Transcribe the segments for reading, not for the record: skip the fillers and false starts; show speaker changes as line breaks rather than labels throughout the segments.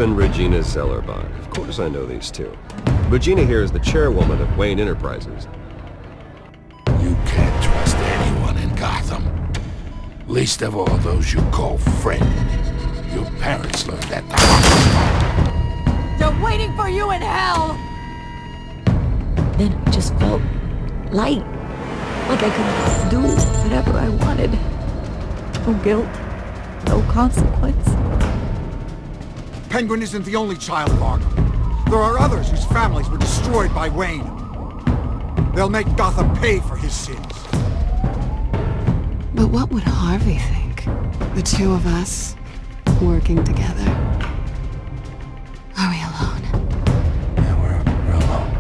and Regina Zellerbach. Of course I know these two. Regina here is the chairwoman of Wayne Enterprises.
You can't trust anyone in Gotham. Least of all those you call friend. Your parents learned that the hard way.
They're waiting for you in hell!
Then I just felt light. Like I could do whatever I wanted. No guilt. No consequence.
Penguin isn't the only child of Arkham. There are others whose families were destroyed by Wayne. They'll make Gotham pay for his sins.
But what would Harvey think? The two of us, working together. Are we alone?
Yeah, we're alone.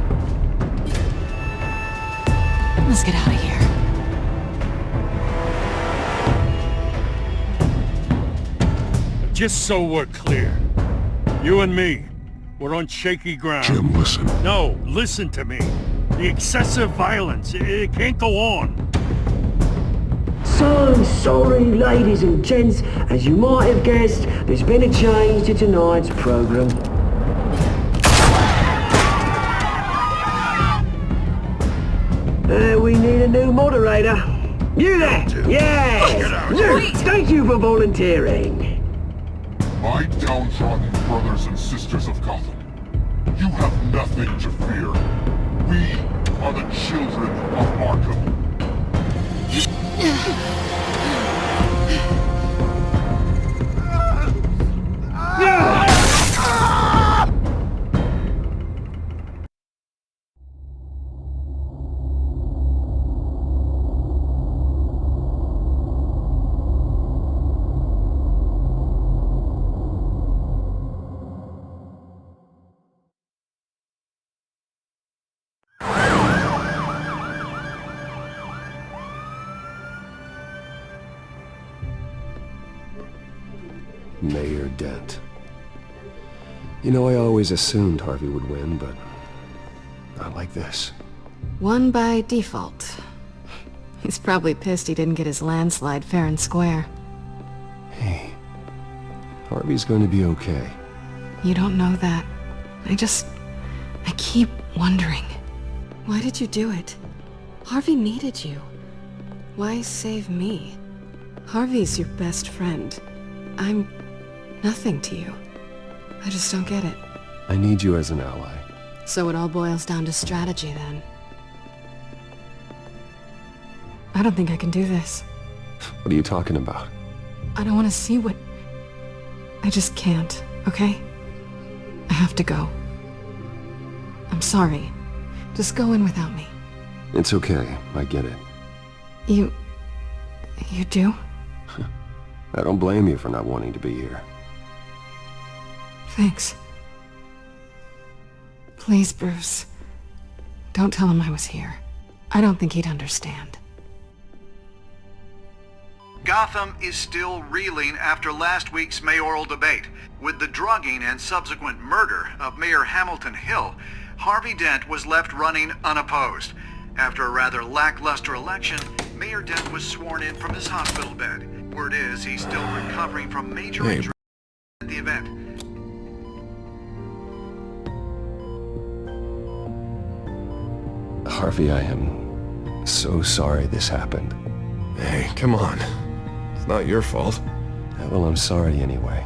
Let's get out of here.
Just so we're clear, you and me, we're on shaky ground.
Jim, listen.
No, listen to me. The excessive violence, it can't go on.
So sorry, ladies and gents. As you might have guessed, there's been a change to tonight's program. We need a new moderator. You there! Yeah! Luke, thank you for volunteering.
My downtrodden brothers and sisters of Gotham, you have nothing to fear. We are the children of Arkham.
Mayor Dent. You know, I always assumed Harvey would win, but not like this.
Won by default. He's probably pissed he didn't get his landslide fair and square.
Hey, Harvey's going to be okay.
You don't know that. I keep wondering. Why did you do it? Harvey needed you. Why save me? Harvey's your best friend. I'm nothing to you. I just don't get it.
I need you as an ally.
So it all boils down to strategy, then. I don't think I can do this.
What are you talking about?
I don't want to see what... I just can't, okay? I have to go. I'm sorry. Just go in without me.
It's okay. I get it.
You do?
I don't blame you for not wanting to be here.
Thanks. Please, Bruce. Don't tell him I was here. I don't think he'd understand.
Gotham is still reeling after last week's mayoral debate. With the drugging and subsequent murder of Mayor Hamilton Hill, Harvey Dent was left running unopposed. After a rather lackluster election, Mayor Dent was sworn in from his hospital bed. Word is he's still recovering from major injuries at the event.
Harvey, I am so sorry this happened.
Hey, come on. It's not your fault.
Well, I'm sorry anyway.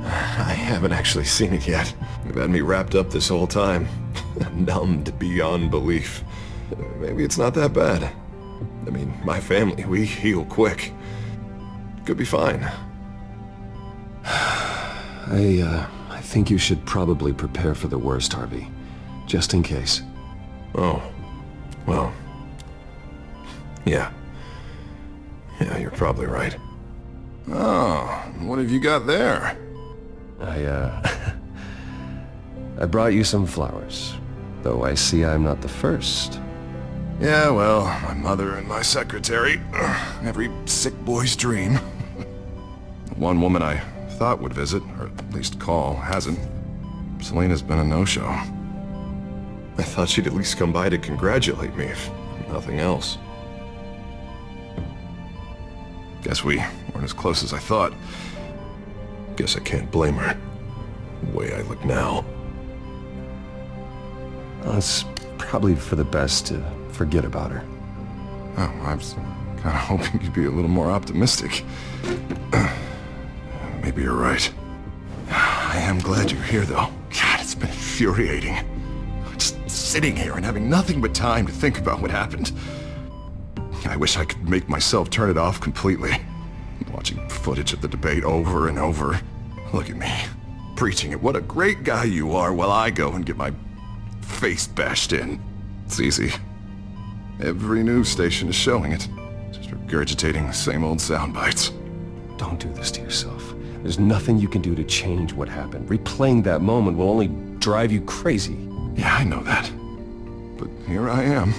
I haven't actually seen it yet. You've had me wrapped up this whole time. Numbed beyond belief. Maybe it's not that bad. I mean, my family, we heal quick. Could be fine.
I think you should probably prepare for the worst, Harvey. Just in case.
Oh. Well. Yeah. Yeah, you're probably right. Oh, what have you got there?
I brought you some flowers. Though I see I'm not the first.
Yeah, well, my mother and my secretary. Every sick boy's dream. One woman I thought would visit, or at least call, hasn't. Selena's been a no-show. I thought she'd at least come by to congratulate me, if nothing else. Guess we weren't as close as I thought. Guess I can't blame her. way I look now.
Well, it's probably for the best to forget about her.
Oh, I was kind of hoping you'd be a little more optimistic. Maybe you're right. I am glad you're here, though. God, it's been infuriating. Just sitting here and having nothing but time to think about what happened. I wish I could make myself turn it off completely. Watching footage of the debate over and over. Look at me, preaching at what a great guy you are while I go and get my face bashed in. It's easy. Every news station is showing it. Just regurgitating the same old sound bites.
Don't do this to yourself. There's nothing you can do to change what happened. Replaying that moment will only drive you crazy.
Yeah, I know that. But here I am.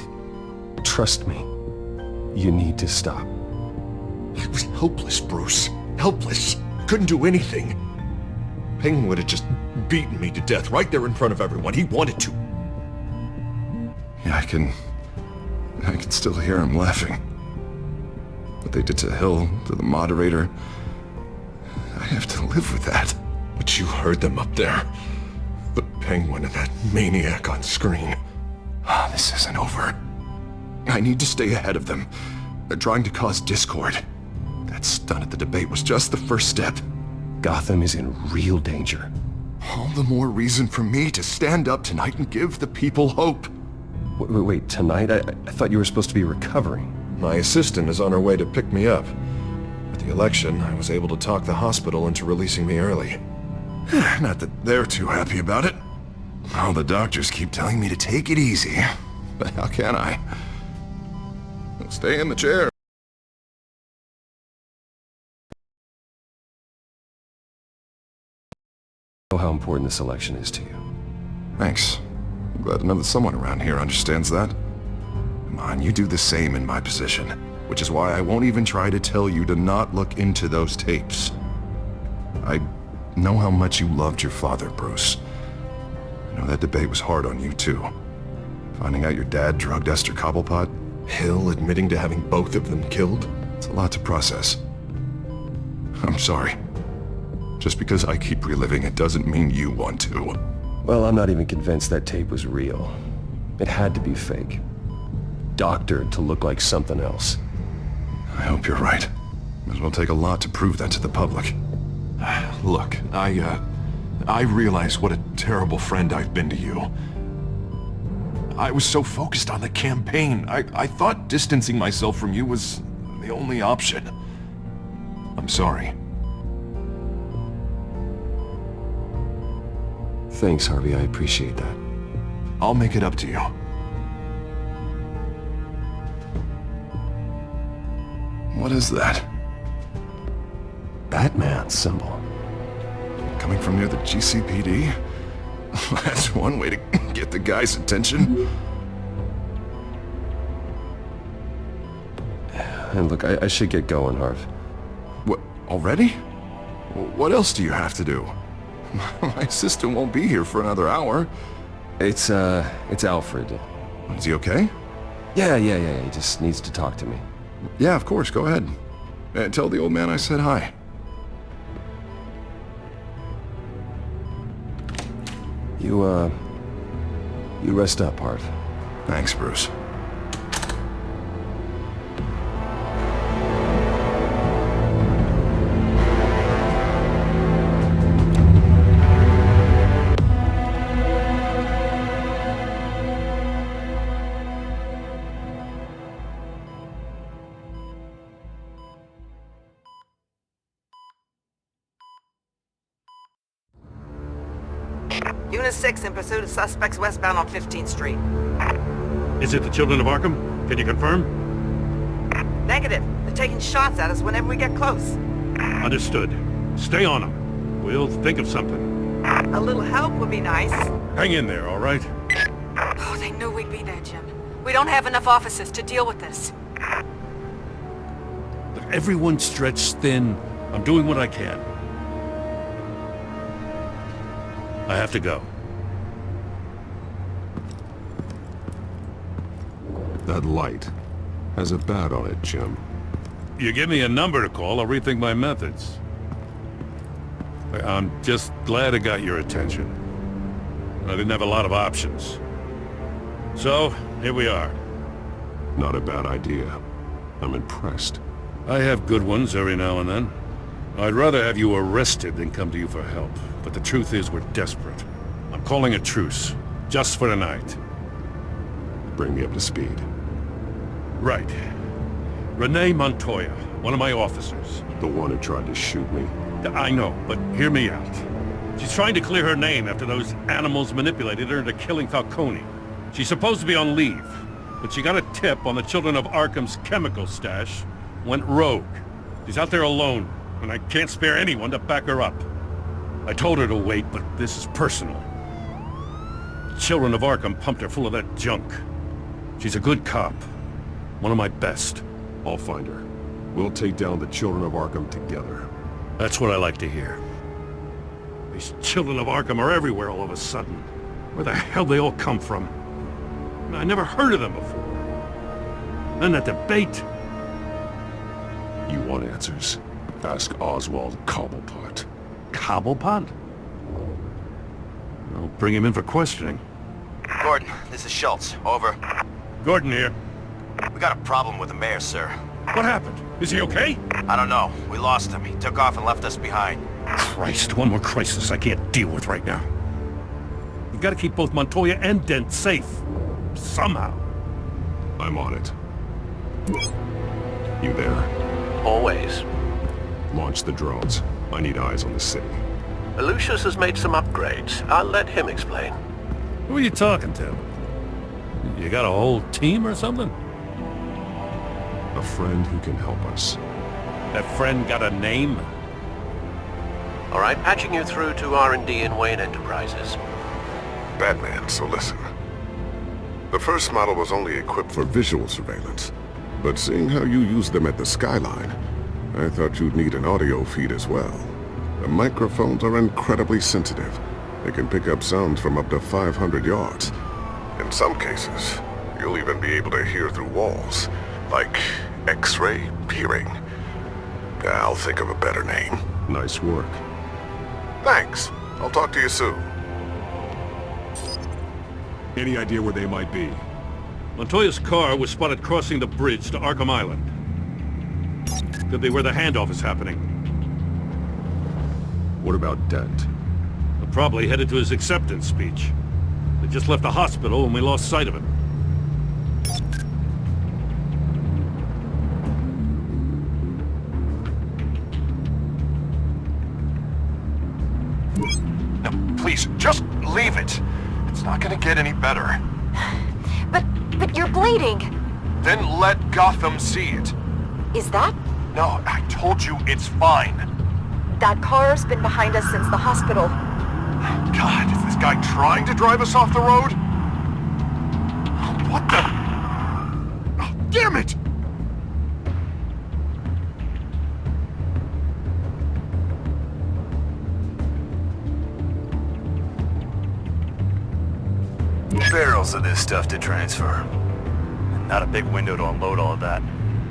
Trust me. You need to stop.
I was helpless, Bruce. Helpless. Couldn't do anything. Penguin would have just beaten me to death right there in front of everyone. He wanted to. Yeah, I can still hear him laughing. What they did to Hill, to the moderator. I have to live with that. But you heard them up there. The Penguin and that maniac on screen. This isn't over. I need to stay ahead of them. They're trying to cause discord. That stunt at the debate was just the first step.
Gotham is in real danger.
All the more reason for me to stand up tonight and give the people hope.
Wait, tonight? I thought you were supposed to be recovering.
My assistant is on her way to pick me up. With the election, I was able to talk the hospital into releasing me early. Not that they're too happy about it. All the doctors keep telling me to take it easy. But how can I? I'll stay in the chair.
I know how important this election is to you.
Thanks. I'm glad to know that someone around here understands that. Come on, you do the same in my position. Which is why I won't even try to tell you to not look into those tapes. I know how much you loved your father, Bruce. I know that debate was hard on you, too. Finding out your dad drugged Esther Cobblepot, Hill admitting to having both of them killed. It's a lot to process. I'm sorry. Just because I keep reliving it doesn't mean you want to.
Well, I'm not even convinced that tape was real. It had to be fake. Doctored to look like something else.
I hope you're right. It will take a lot to prove that to the public. Look, I realize what a terrible friend I've been to you. I was so focused on the campaign. I thought distancing myself from you was the only option. I'm sorry.
Thanks, Harvey. I appreciate that.
I'll make it up to you. What is that?
Batman symbol.
Coming from near the GCPD? That's one way to get the guy's attention.
And look, I should get going, Harv.
What, already? What else do you have to do? My assistant won't be here for another hour.
It's Alfred.
Is he okay?
Yeah, he just needs to talk to me.
Yeah, of course, go ahead. Tell the old man I said hi.
You rest up, Harv.
Thanks, Bruce.
Unit 6 in pursuit of suspects westbound on 15th Street.
Is it the Children of Arkham? Can you confirm?
Negative. They're taking shots at us whenever we get close.
Understood. Stay on them. We'll think of something.
A little help would be nice.
Hang in there, all right?
Oh, they knew we'd be there, Jim. We don't have enough officers to deal with this.
Look, everyone's stretched thin. I'm doing what I can. I have to go.
That light has a bat on it, Jim.
You give me a number to call, I'll rethink my methods. I'm just glad it got your attention. I didn't have a lot of options. So, here we are.
Not a bad idea. I'm impressed.
I have good ones every now and then. I'd rather have you arrested than come to you for help. But the truth is we're desperate. I'm calling a truce. Just for tonight.
Bring me up to speed.
Right. Renee Montoya, one of my officers.
The one who tried to shoot me?
I know, but hear me out. She's trying to clear her name after those animals manipulated her into killing Falcone. She's supposed to be on leave, but she got a tip on the Children of Arkham's chemical stash, went rogue. She's out there alone, and I can't spare anyone to back her up. I told her to wait, but this is personal. Children of Arkham pumped her full of that junk. She's a good cop. One of my best.
I'll find her. We'll take down the Children of Arkham together.
That's what I like to hear. These Children of Arkham are everywhere all of a sudden. Where the hell they all come from? I never heard of them before. Then that debate.
You want answers? Ask Oswald Cobblepot.
Cobblepot? I'll bring him in for questioning.
Gordon, this is Schultz. Over.
Gordon here.
We got a problem with the mayor, sir.
What happened? Is he okay?
I don't know. We lost him. He took off and left us behind.
Christ, one more crisis I can't deal with right now. We've got to keep both Montoya and Dent safe. Somehow.
I'm on it. You there?
Always.
Launch the drones. I need eyes on the city.
Lucius has made some upgrades. I'll let him explain.
Who are you talking to? You got a whole team or something?
A friend who can help us.
That friend got a name?
All right, patching you through to R&D in Wayne Enterprises.
Batman, so listen. The first model was only equipped for visual surveillance, but seeing how you use them at the Skyline, I thought you'd need an audio feed as well. The microphones are incredibly sensitive. They can pick up sounds from up to 500 yards. In some cases, you'll even be able to hear through walls, like X-ray hearing. I'll think of a better name.
Nice work.
Thanks. I'll talk to you soon.
Any idea where they might be?
Montoya's car was spotted crossing the bridge to Arkham Island. Could be where the handoff is happening.
What about Dent?
They're probably headed to his acceptance speech. They just left the hospital and we lost sight of him.
Now, please, just leave it. It's not gonna get any better.
But you're bleeding.
Then let Gotham see it.
Is that?
No, I told you it's fine.
That car's been behind us since the hospital.
God, is this guy trying to drive us off the road? What the? Oh, damn it!
Barrels of this stuff to transfer. Not a big window to unload all of that.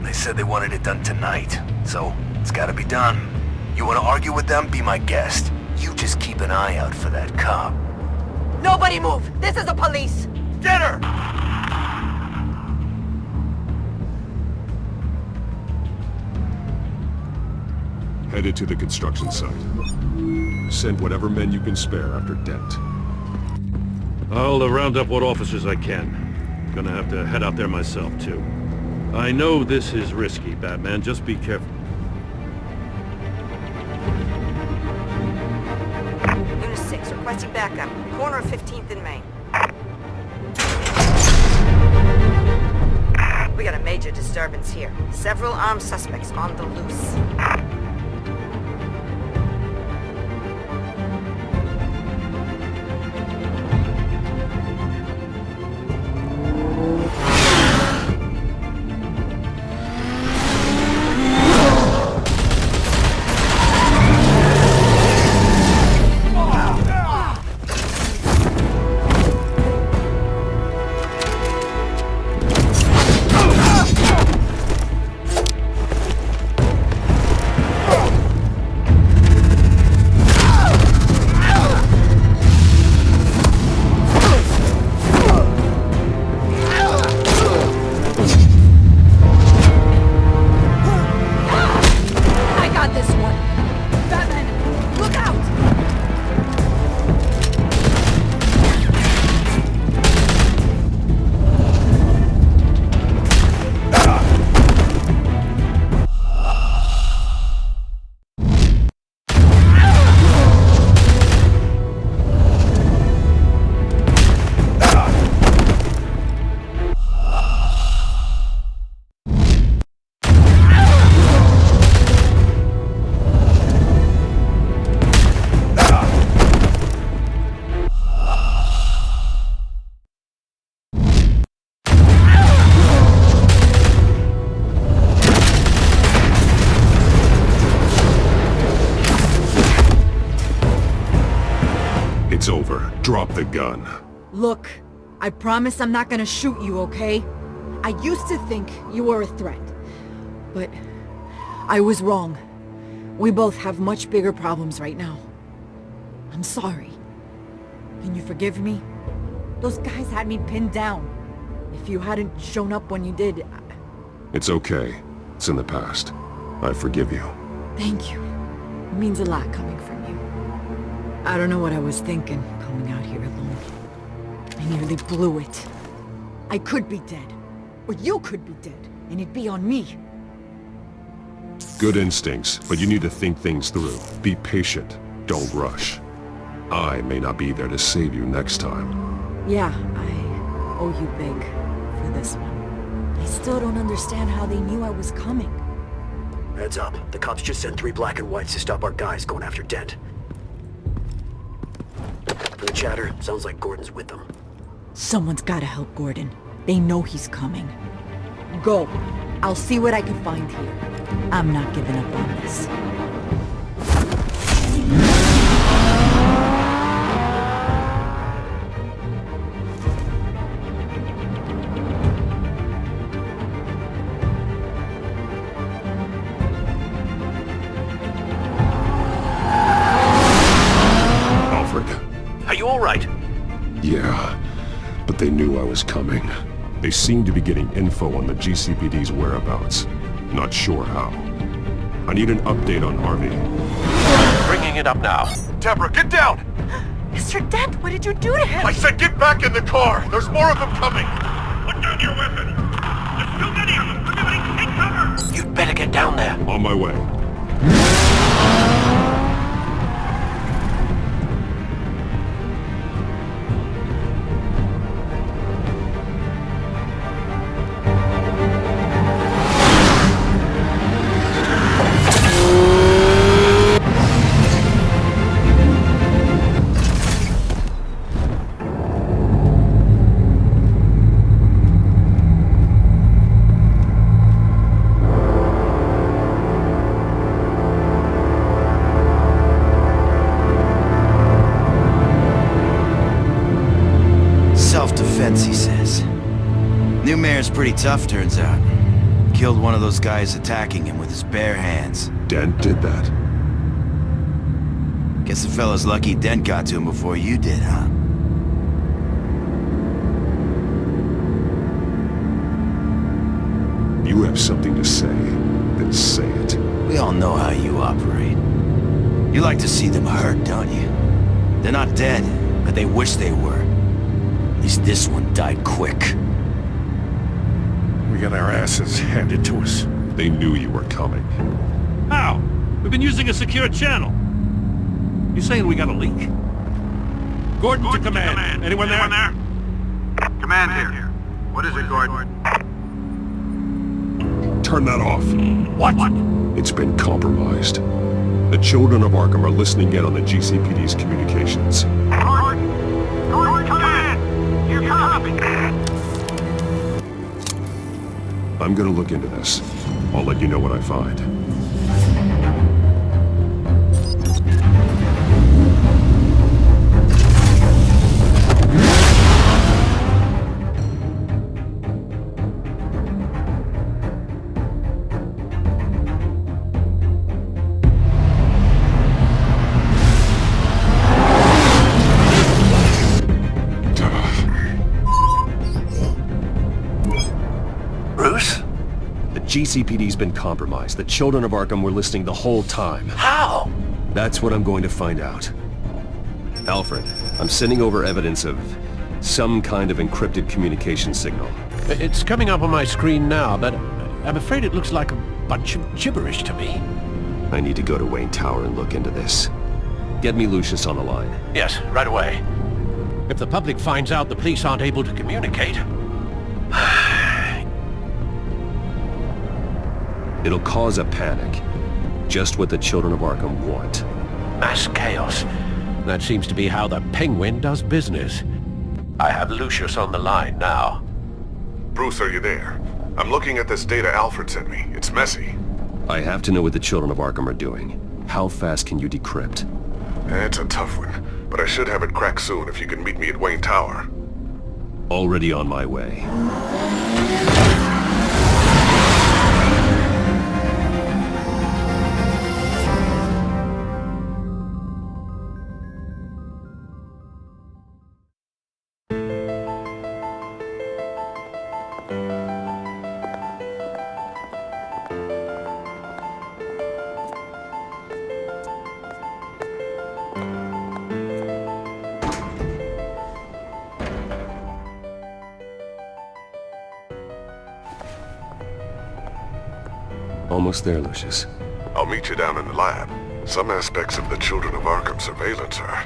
They said they wanted it done tonight, so it's gotta be done. You wanna argue with them? Be my guest. You just keep an eye out for that cop.
Nobody move! This is the police!
Get her!
Headed to the construction site. Send whatever men you can spare after Dent.
I'll round up what officers I can. Gonna have to head out there myself, too. I know this is risky, Batman. Just be careful.
Unit 6, requesting backup. Corner of 15th and Main. We got a major disturbance here. Several armed suspects on the loose.
Drop the gun.
Look, I promise I'm not gonna shoot you, okay? I used to think you were a threat. But I was wrong. We both have much bigger problems right now. I'm sorry. Can you forgive me? Those guys had me pinned down. If you hadn't shown up when you did...
It's okay. It's in the past. I forgive you.
Thank you. It means a lot coming from you. I don't know what I was thinking, coming out here alone. I nearly blew it. I could be dead. Or you could be dead, and it'd be on me.
Good instincts, but you need to think things through. Be patient. Don't rush. I may not be there to save you next time.
Yeah, I owe you big for this one. I still don't understand how they knew I was coming.
Heads up. The cops just sent 3 black and whites to stop our guys going after Dent. From the chatter, sounds like Gordon's with them.
Someone's gotta help Gordon. They know he's coming. Go. I'll see what I can find here. I'm not giving up on this.
Are you all right?
Yeah, but they knew I was coming. They seem to be getting info on the GCPD's whereabouts. Not sure how. I need an update on Harvey.
Bringing it up now.
Deborah, get down!
Mr. Dent, what did you do to him?
I said get back in the car! There's more of them coming!
Put down your weapon! There's too many of them! Everybody take cover!
You'd better get down there.
On my way.
Self-defense, he says. New mayor's pretty tough, turns out. Killed one of those guys attacking him with his bare hands.
Dent did that?
Guess the fella's lucky Dent got to him before you did, huh?
You have something to say, then say it.
We all know how you operate. You like to see them hurt, don't you? They're not dead, but they wish they were. At least this one died quick.
We got our asses handed to us.
They knew you were coming.
How? We've been using a secure channel. You saying we got a leak? Gordon to command. Anyone there?
Command here. What is it, Gordon?
Turn that off.
What?
It's been compromised. The children of Arkham are listening in on the GCPD's communications.
Gordon, command! You copy!
I'm gonna look into this. I'll let you know what I find. GCPD's been compromised. The children of Arkham were listening the whole time.
How?
That's what I'm going to find out. Alfred, I'm sending over evidence of some kind of encrypted communication signal.
It's coming up on my screen now, but I'm afraid it looks like a bunch of gibberish to me.
I need to go to Wayne Tower and look into this. Get me Lucius on the line.
Yes, right away. If the public finds out the police aren't able to communicate...
It'll cause a panic. Just what the children of Arkham want.
Mass chaos. That seems to be how the Penguin does business. I have Lucius on the line now.
Bruce, are you there? I'm looking at this data Alfred sent me. It's messy.
I have to know what the children of Arkham are doing. How fast can you decrypt?
It's a tough one. but I should have it cracked soon if you can meet me at Wayne Tower.
Already on my way. Almost there, Lucius.
I'll meet you down in the lab. Some aspects of the Children of Arkham surveillance are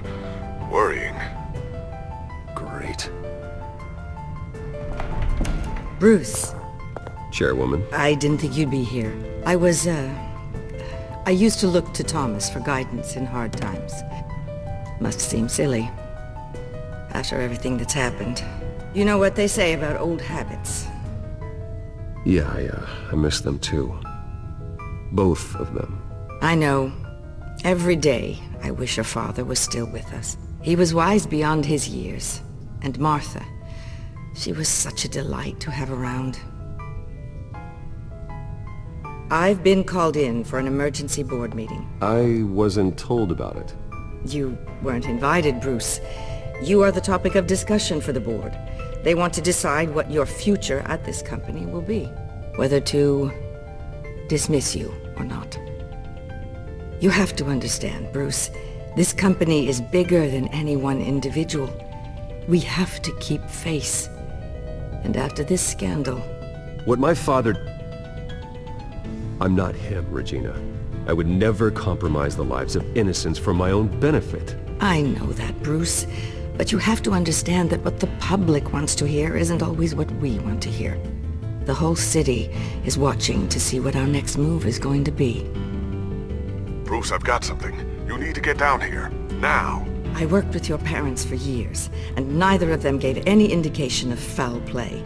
worrying.
Great.
Bruce.
Chairwoman.
I didn't think you'd be here. I used to look to Thomas for guidance in hard times. Must seem silly. After everything that's happened. You know what they say about old habits.
Yeah, I miss them too. Both of them.
I know. Every day, I wish her father was still with us. He was wise beyond his years. And Martha, she was such a delight to have around. I've been called in for an emergency board meeting.
I wasn't told about it.
You weren't invited, Bruce. You are the topic of discussion for the board. They want to decide what your future at this company will be. Whether to dismiss you or not. You have to understand, Bruce. This company is bigger than any one individual. We have to keep face. And after this scandal...
What my father... I'm not him, Regina. I would never compromise the lives of innocents for my own benefit.
I know that, Bruce. But you have to understand that what the public wants to hear isn't always what we want to hear. The whole city is watching to see what our next move is going to be.
Bruce, I've got something. You need to get down here. Now.
I worked with your parents for years, and neither of them gave any indication of foul play.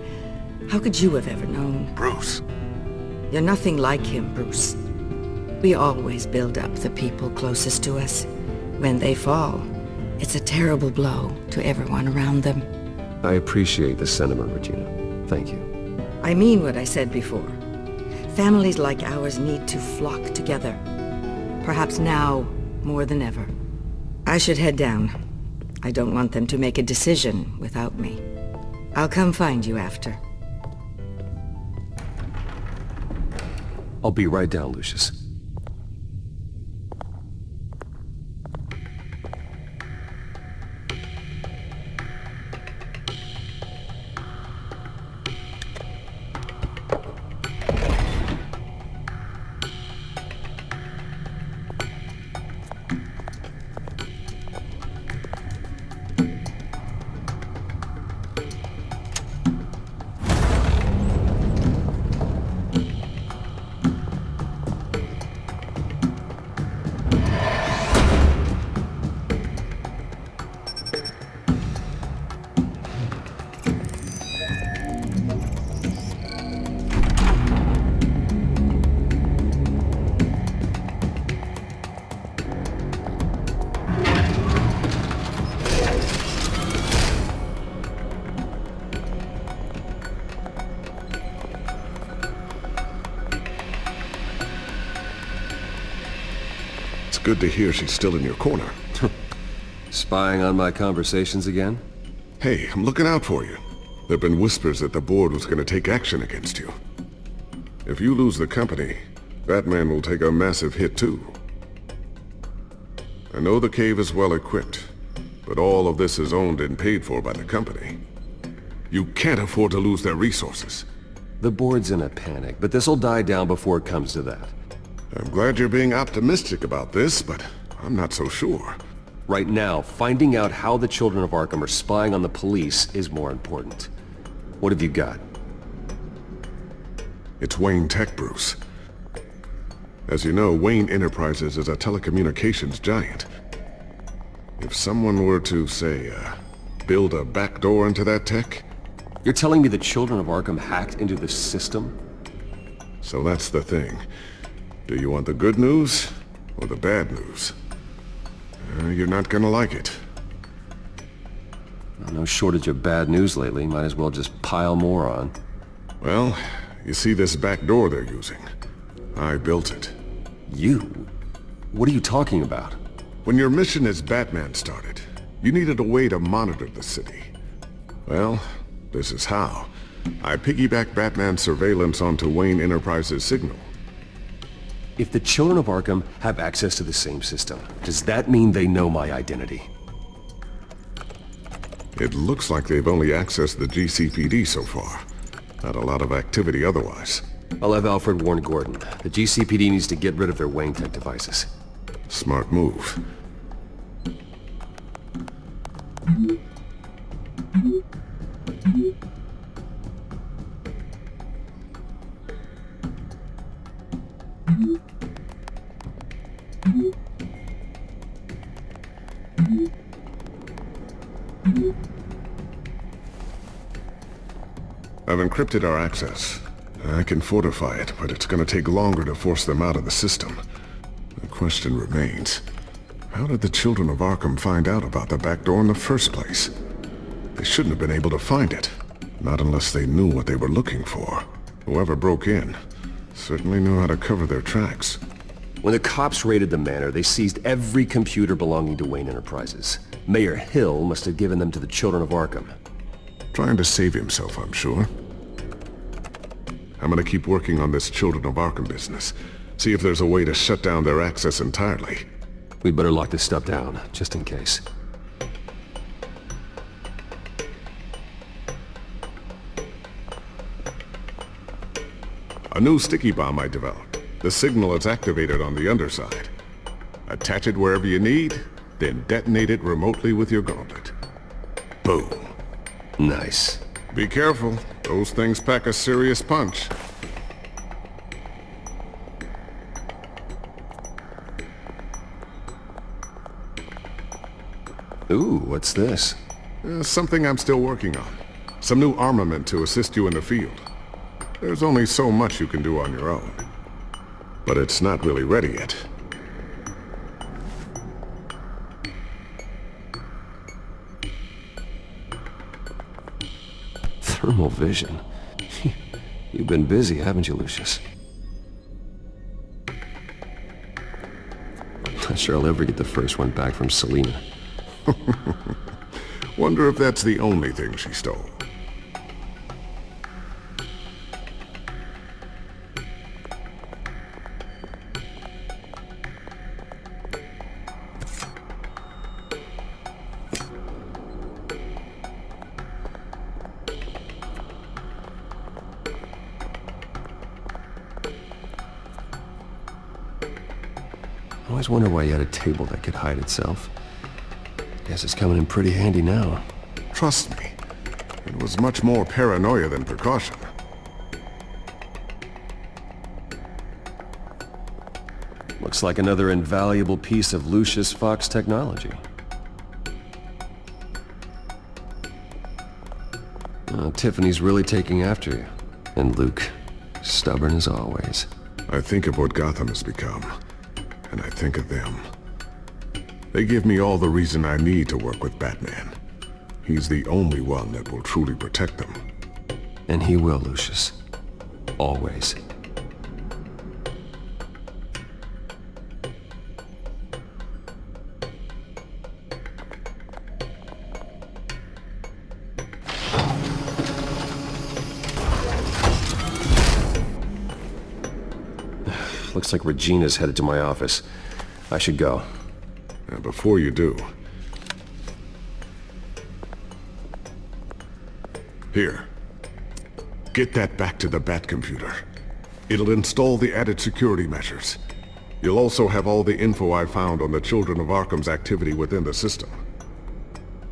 How could you have ever known?
Bruce.
You're nothing like him, Bruce. We always build up the people closest to us. When they fall, it's a terrible blow to everyone around them.
I appreciate the sentiment, Regina. Thank you.
I mean what I said before. Families like ours need to flock together. Perhaps now more than ever. I should head down. I don't want them to make a decision without me. I'll come find you after.
I'll be right down, Lucius.
Good to hear she's still in your corner.
Spying on my conversations again?
Hey, I'm looking out for you. There've been whispers that the board was going to take action against you. If you lose the company, Batman will take a massive hit too. I know the cave is well equipped, but all of this is owned and paid for by the company. You can't afford to lose their resources.
The board's in a panic, but this'll die down before it comes to that.
I'm glad you're being optimistic about this, but I'm not so sure.
Right now, finding out how the Children of Arkham are spying on the police is more important. What have you got?
It's Wayne Tech, Bruce. As you know, Wayne Enterprises is a telecommunications giant. If someone were to, say, build a backdoor into that tech...
You're telling me the Children of Arkham hacked into the system?
So that's the thing. Do you want the good news or the bad news? You're not gonna like it.
No shortage of bad news lately. Might as well just pile more on.
Well, you see this back door they're using? I built it.
You? What are you talking about?
When your mission as Batman started, you needed a way to monitor the city. Well, this is how. I piggybacked Batman's surveillance onto Wayne Enterprises' signal.
If the Children of Arkham have access to the same system, does that mean they know my identity?
It looks like they've only accessed the GCPD so far. Not a lot of activity otherwise.
I'll have Alfred warn Gordon. The GCPD needs to get rid of their Wayne Tech devices.
Smart move. I've encrypted our access. I can fortify it, but it's gonna take longer to force them out of the system. The question remains, how did the Children of Arkham find out about the back door in the first place? They shouldn't have been able to find it. Not unless they knew what they were looking for. Whoever broke in certainly knew how to cover their tracks.
When the cops raided the manor, they seized every computer belonging to Wayne Enterprises. Mayor Hill must have given them to the Children of Arkham.
Trying to save himself, I'm sure. I'm gonna keep working on this Children of Arkham business. See if there's a way to shut down their access entirely.
We'd better lock this stuff down, just in case.
A new sticky bomb I developed. The signal is activated on the underside. Attach it wherever you need, then detonate it remotely with your gauntlet. Boom.
Nice.
Be careful. Those things pack a serious punch.
Ooh, what's this?
Something I'm still working on. Some new armament to assist you in the field. There's only so much you can do on your own. But it's not really ready yet.
Thermal vision. You've been busy, haven't you, Lucius? Not sure I'll ever get the first one back from Selina.
Wonder if that's the only thing she stole.
I always wonder why you had a table that could hide itself. Guess it's coming in pretty handy now.
Trust me, it was much more paranoia than precaution.
Looks like another invaluable piece of Lucius Fox technology. Tiffany's really taking after you. And Luke, stubborn as always.
I think of what Gotham has become, and I think of them. They give me all the reason I need to work with Batman. He's the only one that will truly protect them.
And he will, Lucius. Always. Looks like Regina's headed to my office. I should go.
And before you do... Here. Get that back to the Batcomputer. It'll install the added security measures. You'll also have all the info I found on the Children of Arkham's activity within the system.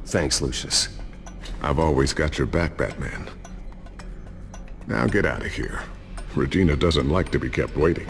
Thanks, Lucius.
I've always got your back, Batman. Now get out of here. Regina doesn't like to be kept waiting.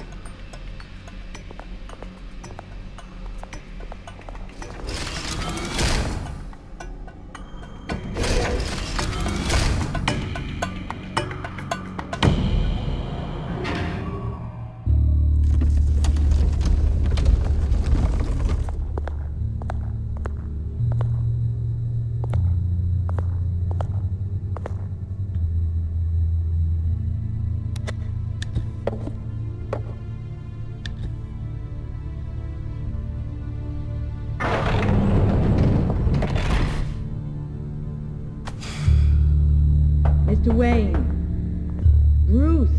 Wayne. Bruce,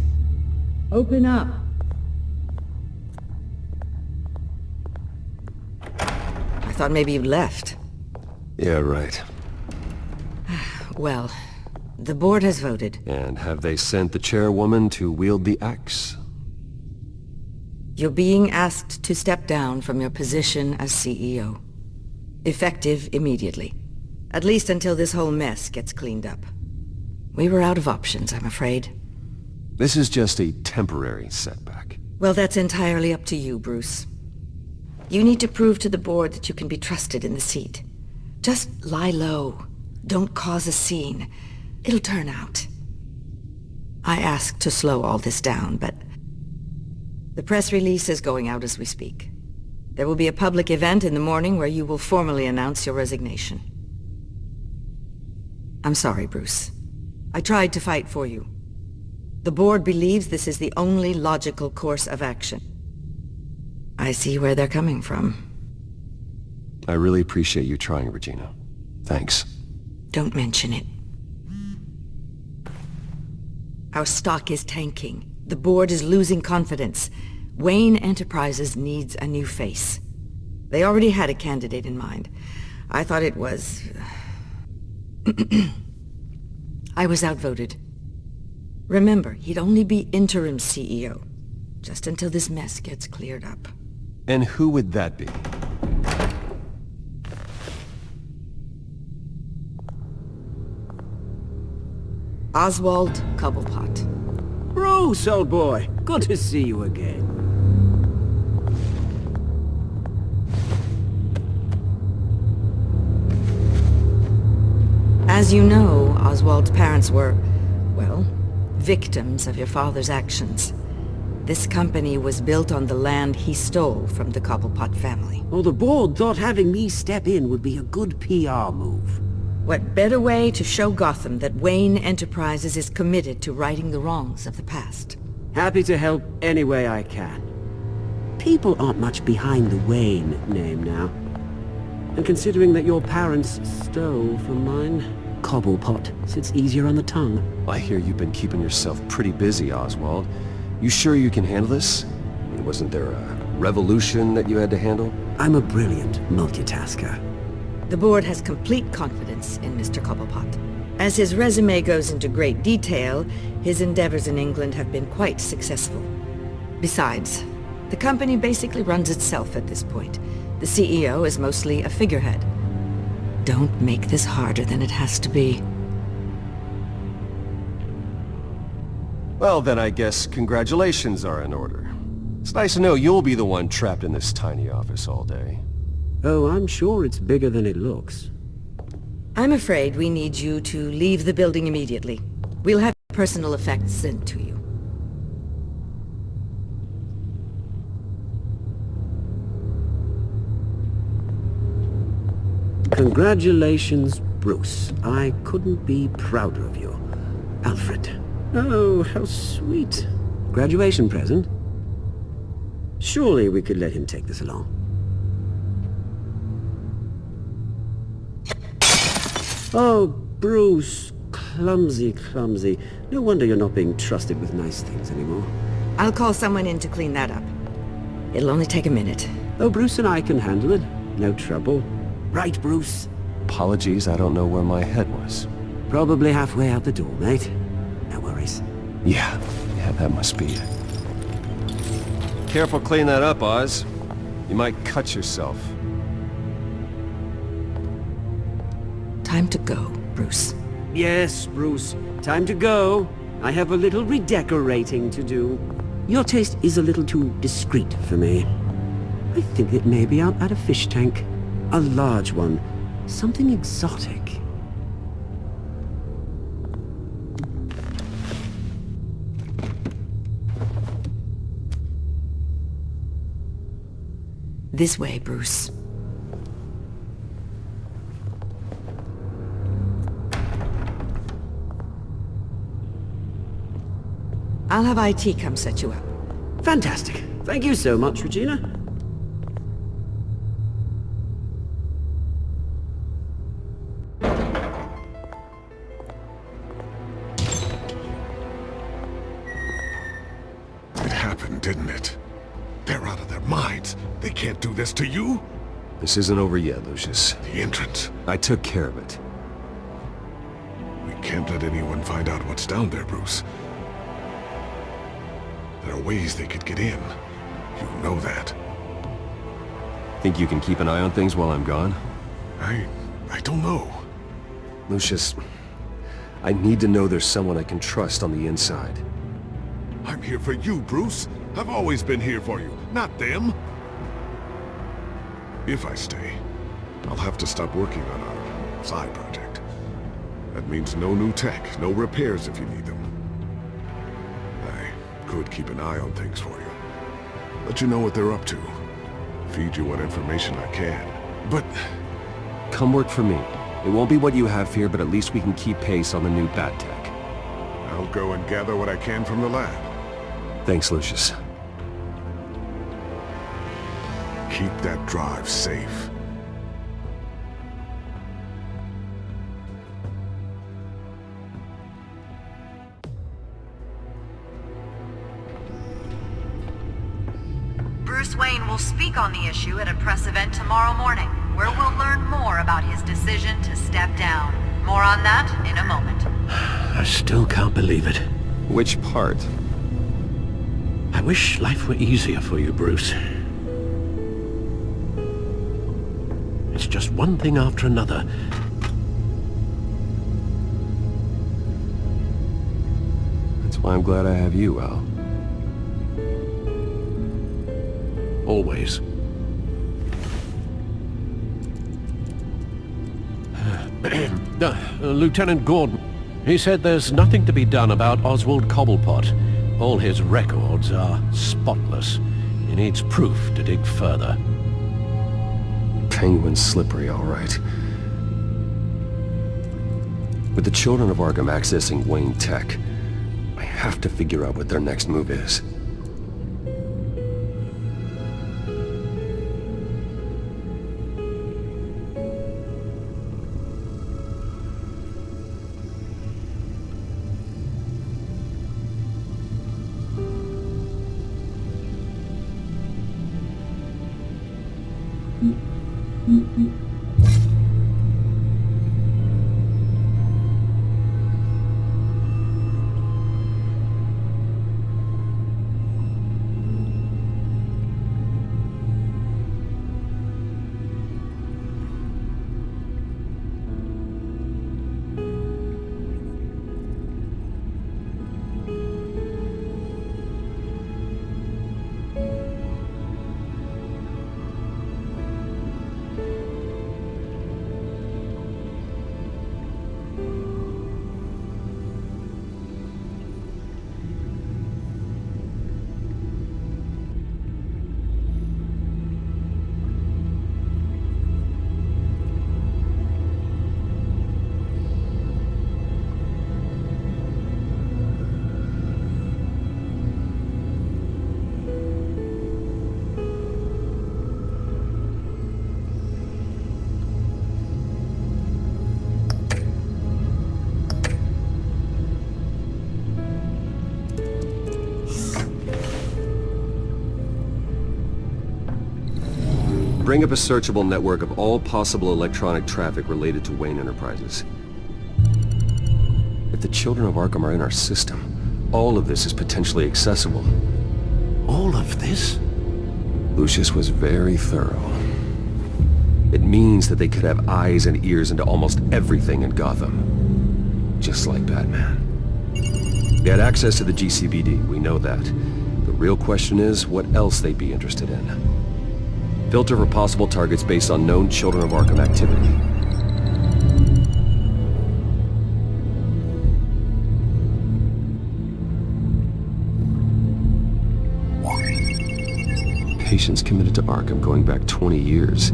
open up. I thought maybe you'd left.
Yeah, right.
Well, the board has voted.
And have they sent the chairwoman to wield the axe?
You're being asked to step down from your position as CEO. Effective immediately. At least until this whole mess gets cleaned up. We were out of options, I'm afraid.
This is just a temporary setback.
Well, that's entirely up to you, Bruce. You need to prove to the board that you can be trusted in the seat. Just lie low. Don't cause a scene. It'll turn out. I asked to slow all this down, but the press release is going out as we speak. There will be a public event in the morning where you will formally announce your resignation. I'm sorry, Bruce. I tried to fight for you. The board believes this is the only logical course of action. I see where they're coming from.
I really appreciate you trying, Regina. Thanks.
Don't mention it. Our stock is tanking. The board is losing confidence. Wayne Enterprises needs a new face. They already had a candidate in mind. I thought it was... I was outvoted. Remember, he'd only be interim CEO, just until this mess gets cleared up.
And who would that be?
Oswald Cobblepot.
Bruce, old boy. Good to see you again.
As you know, Oswald's parents were, well, victims of your father's actions. This company was built on the land he stole from the Cobblepot family.
Well, the board thought having me step in would be a good PR move.
What better way to show Gotham that Wayne Enterprises is committed to righting the wrongs of the past?
Happy to help any way I can. People aren't much behind the Wayne name now. And considering that your parents stole from mine, Cobblepot sits easier on the tongue.
I hear you've been keeping yourself pretty busy, Oswald. You sure you can handle this? Wasn't there a revolution that you had to handle?
I'm a brilliant multitasker.
The board has complete confidence in Mr. Cobblepot. As his resume goes into great detail, his endeavors in England have been quite successful. Besides, the company basically runs itself at this point. The CEO is mostly a figurehead. Don't make this harder than it has to be.
Well, then I guess congratulations are in order. It's nice to know you'll be the one trapped in this tiny office all day.
Oh, I'm sure it's bigger than it looks.
I'm afraid we need you to leave the building immediately. We'll have personal effects sent to you.
Congratulations, Bruce. I couldn't be prouder of you. Alfred. Oh, how sweet. Graduation present? Surely we could let him take this along. Oh, Bruce. Clumsy, clumsy. No wonder you're not being trusted with nice things anymore.
I'll call someone in to clean that up. It'll only take a minute.
Oh, Bruce and I can handle it. No trouble. Right, Bruce?
Apologies, I don't know where my head was.
Probably halfway out the door, mate. No worries.
Yeah, that must be it. Careful cleaning that up, Oz. You might cut yourself.
Time to go, Bruce.
Yes, Bruce. Time to go. I have a little redecorating to do. Your taste is a little too discreet for me. I think it may be out at a fish tank. A large one. Something exotic.
This way, Bruce. I'll have IT come set you up.
Fantastic. Thank you so much, Regina.
didn't it? They're out of their minds. They can't do this to you.
This isn't over yet, Lucius.
The entrance.
I took care of it.
We can't let anyone find out what's down there, Bruce. There are ways they could get in. You know that.
Think you can keep an eye on things while I'm gone?
I don't know.
Lucius, I need to know there's someone I can trust on the inside.
I'm here for you, Bruce. I've always been here for you, not them. If I stay, I'll have to stop working on our side project. That means no new tech, no repairs if you need them. I could keep an eye on things for you. Let you know what they're up to. Feed you what information I can. But...
Come work for me. It won't be what you have here, but at least we can keep pace on the new bat tech.
I'll go and gather what I can from the lab.
Thanks, Lucius.
Keep that drive safe.
Bruce Wayne will speak on the issue at a press event tomorrow morning, where we'll learn more about his decision to step down. More on that in a moment.
I still can't believe it.
Which part?
I wish life were easier for you, Bruce. It's just one thing after another.
That's why I'm glad I have you, Al.
Always. Lieutenant Gordon, he said there's nothing to be done about Oswald Cobblepot. All his records are spotless. He needs proof to dig further.
Penguin's slippery, all right. With the children of Arkham accessing Wayne Tech, I have to figure out what their next move is. Bring up a searchable network of all possible electronic traffic related to Wayne Enterprises. If the children of Arkham are in our system, all of this is potentially accessible.
All of this?
Lucius was very thorough. It means that they could have eyes and ears into almost everything in Gotham. Just like Batman. They had access to the GCPD, we know that. The real question is what else they'd be interested in. Filter for possible targets based on known Children of Arkham activity. Patients committed to Arkham going back 20 years.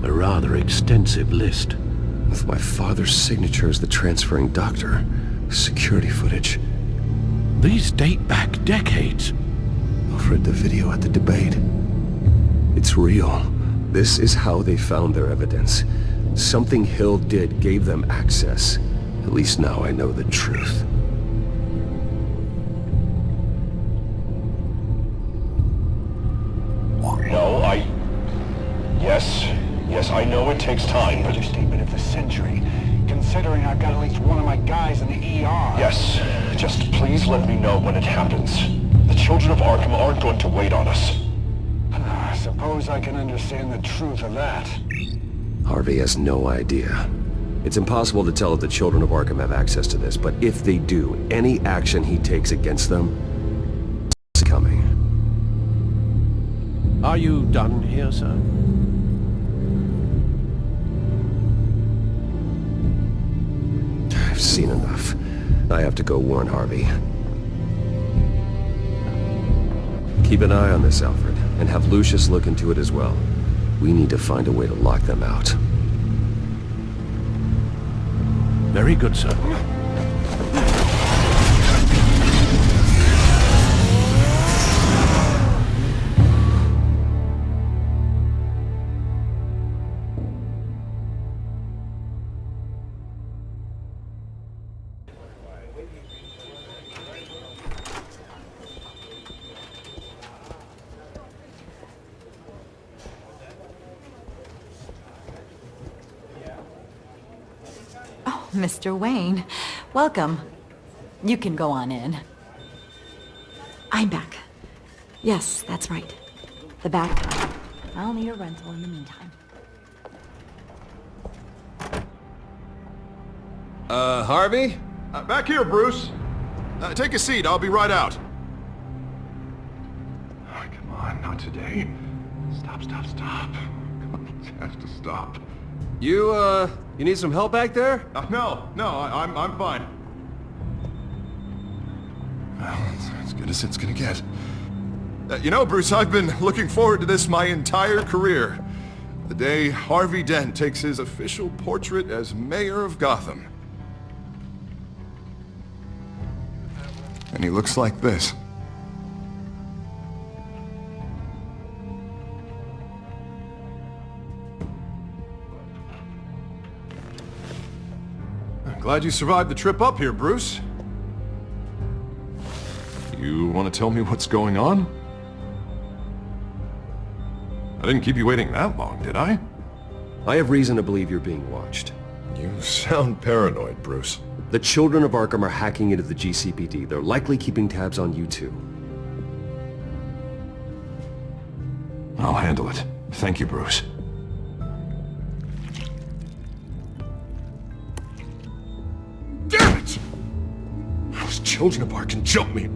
A rather extensive list.
With my father's signature as the transferring doctor. Security footage.
These date back decades.
I've read the video at the debate. It's real. This is how they found their evidence. Something Hill did gave them access. At least now I know the truth.
takes time. Understatement of the century, considering I've got at least one of my guys in the ER.
Yes, just please let me know when it happens. The children of Arkham aren't going to wait on us.
I suppose I can understand the truth of that.
Harvey has no idea. It's impossible to tell if the children of Arkham have access to this, but if they do, any action he takes against them is coming.
Are you done here, sir?
I've seen enough. I have to go warn Harvey. Keep an eye on this, Alfred, and have Lucius look into it as well. We need to find a way to lock them out.
Very good, sir.
Mr. Wayne, welcome. You can go on in.
I'm back. Yes, that's right. The back.
I'll need a rental in the meantime.
Harvey?
Back here, Bruce. Take a seat, I'll be right out. Oh, come on, not today. Stop. Come on, it has to stop.
You need some help back there?
No, I'm fine. Well, that's as good as it's gonna get. You know, Bruce, I've been looking forward to this my entire career. The day Harvey Dent takes his official portrait as mayor of Gotham. And he looks like this. Glad you survived the trip up here, Bruce. You want to tell me what's going on? I didn't keep you waiting that long, did I?
I have reason to believe you're being watched.
You sound paranoid, Bruce.
The children of Arkham are hacking into the GCPD. They're likely keeping tabs on you too.
I'll handle it. Thank you, Bruce. Damn it! Those children of Arkham jumped me.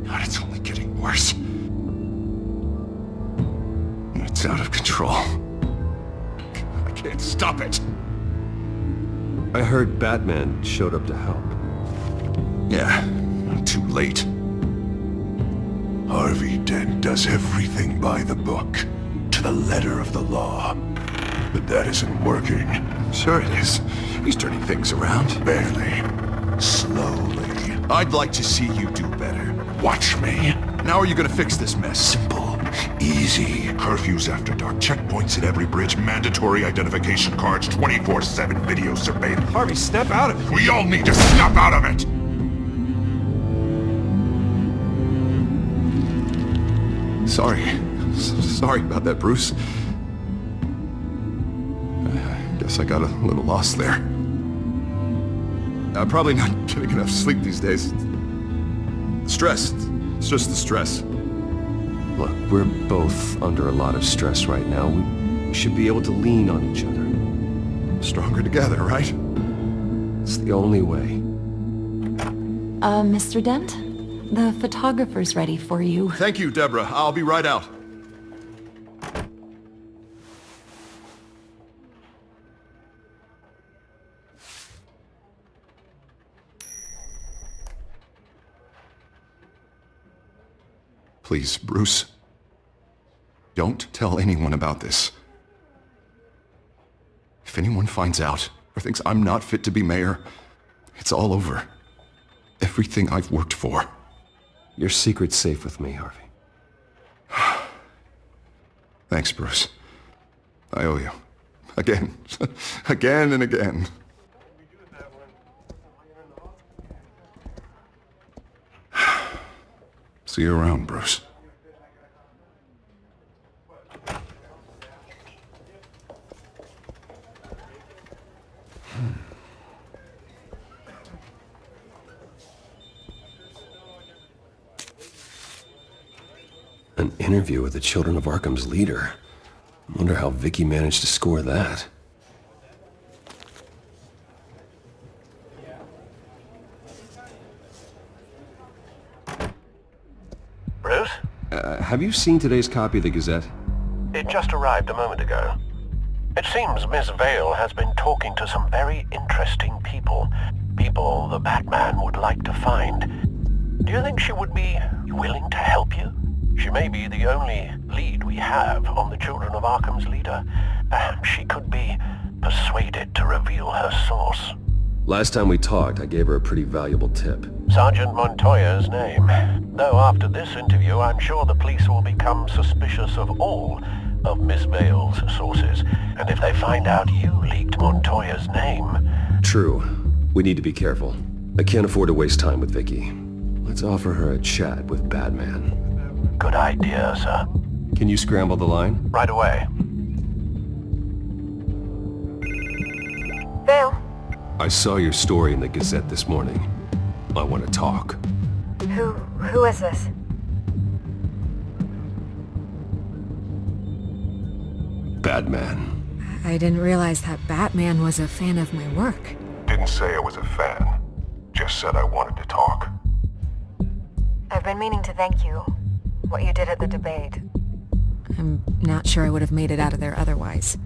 God, it's only getting worse. It's out of control. I can't stop it.
I heard Batman showed up to help.
Yeah, too late. Harvey Dent does everything by the book, to the letter of the law. But that isn't working. Sure it is. He's turning things around. Barely. Slowly. I'd like to see you do better. Watch me. Now are you gonna fix this mess? Simple. Easy. Curfews after dark, checkpoints at every bridge, mandatory identification cards, 24/7 video surveillance.
Harvey, snap out of it!
We all need to snap out of it! Sorry about that, Bruce. I guess I got a little lost there. I'm probably not getting enough sleep these days. Stress. It's just the stress.
Look, we're both under a lot of stress right now. We should be able to lean on each other.
Stronger together, right?
It's the only way.
Mr. Dent? The photographer's ready for you.
Thank you, Deborah. I'll be right out. Please, Bruce. Don't tell anyone about this. If anyone finds out or thinks I'm not fit to be mayor, it's all over. Everything I've worked for.
Your secret's safe with me, Harvey.
Thanks, Bruce. I owe you. Again. Again and again. See you around, Bruce.
An interview with the Children of Arkham's leader. I wonder how Vicky managed to score that.
Bruce?
Have you seen today's copy of the Gazette?
It just arrived a moment ago. It seems Miss Vale has been talking to some very interesting people. People the Batman would like to find. Do you think she would be willing to help you? She may be the only lead we have on the Children of Arkham's leader. Perhaps she could be persuaded to reveal her source.
Last time we talked, I gave her a pretty valuable tip.
Sergeant Montoya's name. Though after this interview, I'm sure the police will become suspicious of all of Miss Vale's sources. And if they find out you leaked Montoya's name...
True. We need to be careful. I can't afford to waste time with Vicky. Let's offer her a chat with Batman.
Good idea, sir.
Can you scramble the line?
Right away.
Vale.
I saw your story in the Gazette this morning. I want to talk.
Who is this?
Batman.
I didn't realize that Batman was a fan of my work.
Didn't say I was a fan. Just said I wanted to talk.
I've been meaning to thank you. What you did at the debate.
I'm not sure I would have made it out of there otherwise.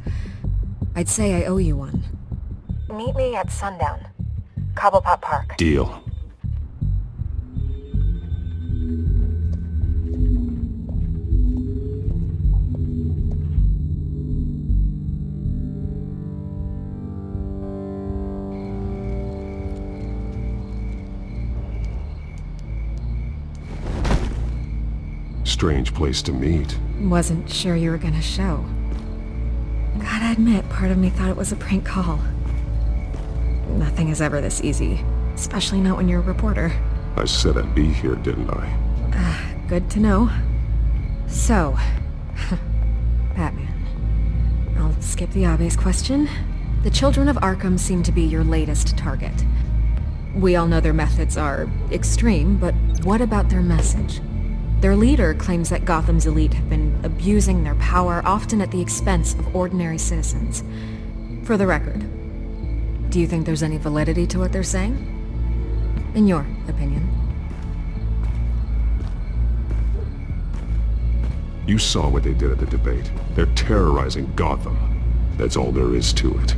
I'd say I owe you one.
Meet me at sundown. Cobblepot Park.
Deal.
Strange place to meet.
Wasn't sure you were gonna show. Gotta admit, part of me thought it was a prank call. Nothing is ever this easy, especially not when you're a reporter.
I said I'd be here, didn't I?
Good to know. So, Batman. I'll skip the obvious question. The Children of Arkham seem to be your latest target. We all know their methods are extreme, but what about their message? Their leader claims that Gotham's elite have been abusing their power, often at the expense of ordinary citizens. For the record, do you think there's any validity to what they're saying? In your opinion?
You saw what they did at the debate. They're terrorizing Gotham. That's all there is to it.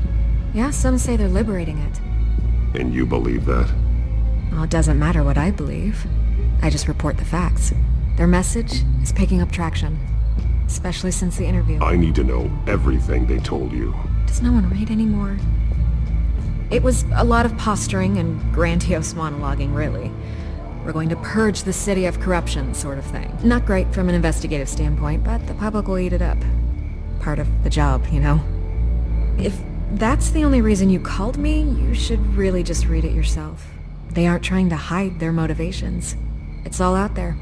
Yeah, some say they're liberating it.
And you believe that?
Well, it doesn't matter what I believe. I just report the facts. Their message is picking up traction, especially since the interview.
I need to know everything they told you.
Does no one read anymore? It was a lot of posturing and grandiose monologuing, really. We're going to purge the city of corruption, sort of thing. Not great from an investigative standpoint, but the public will eat it up. Part of the job, you know? If that's the only reason you called me, you should really just read it yourself. They aren't trying to hide their motivations. It's all out there.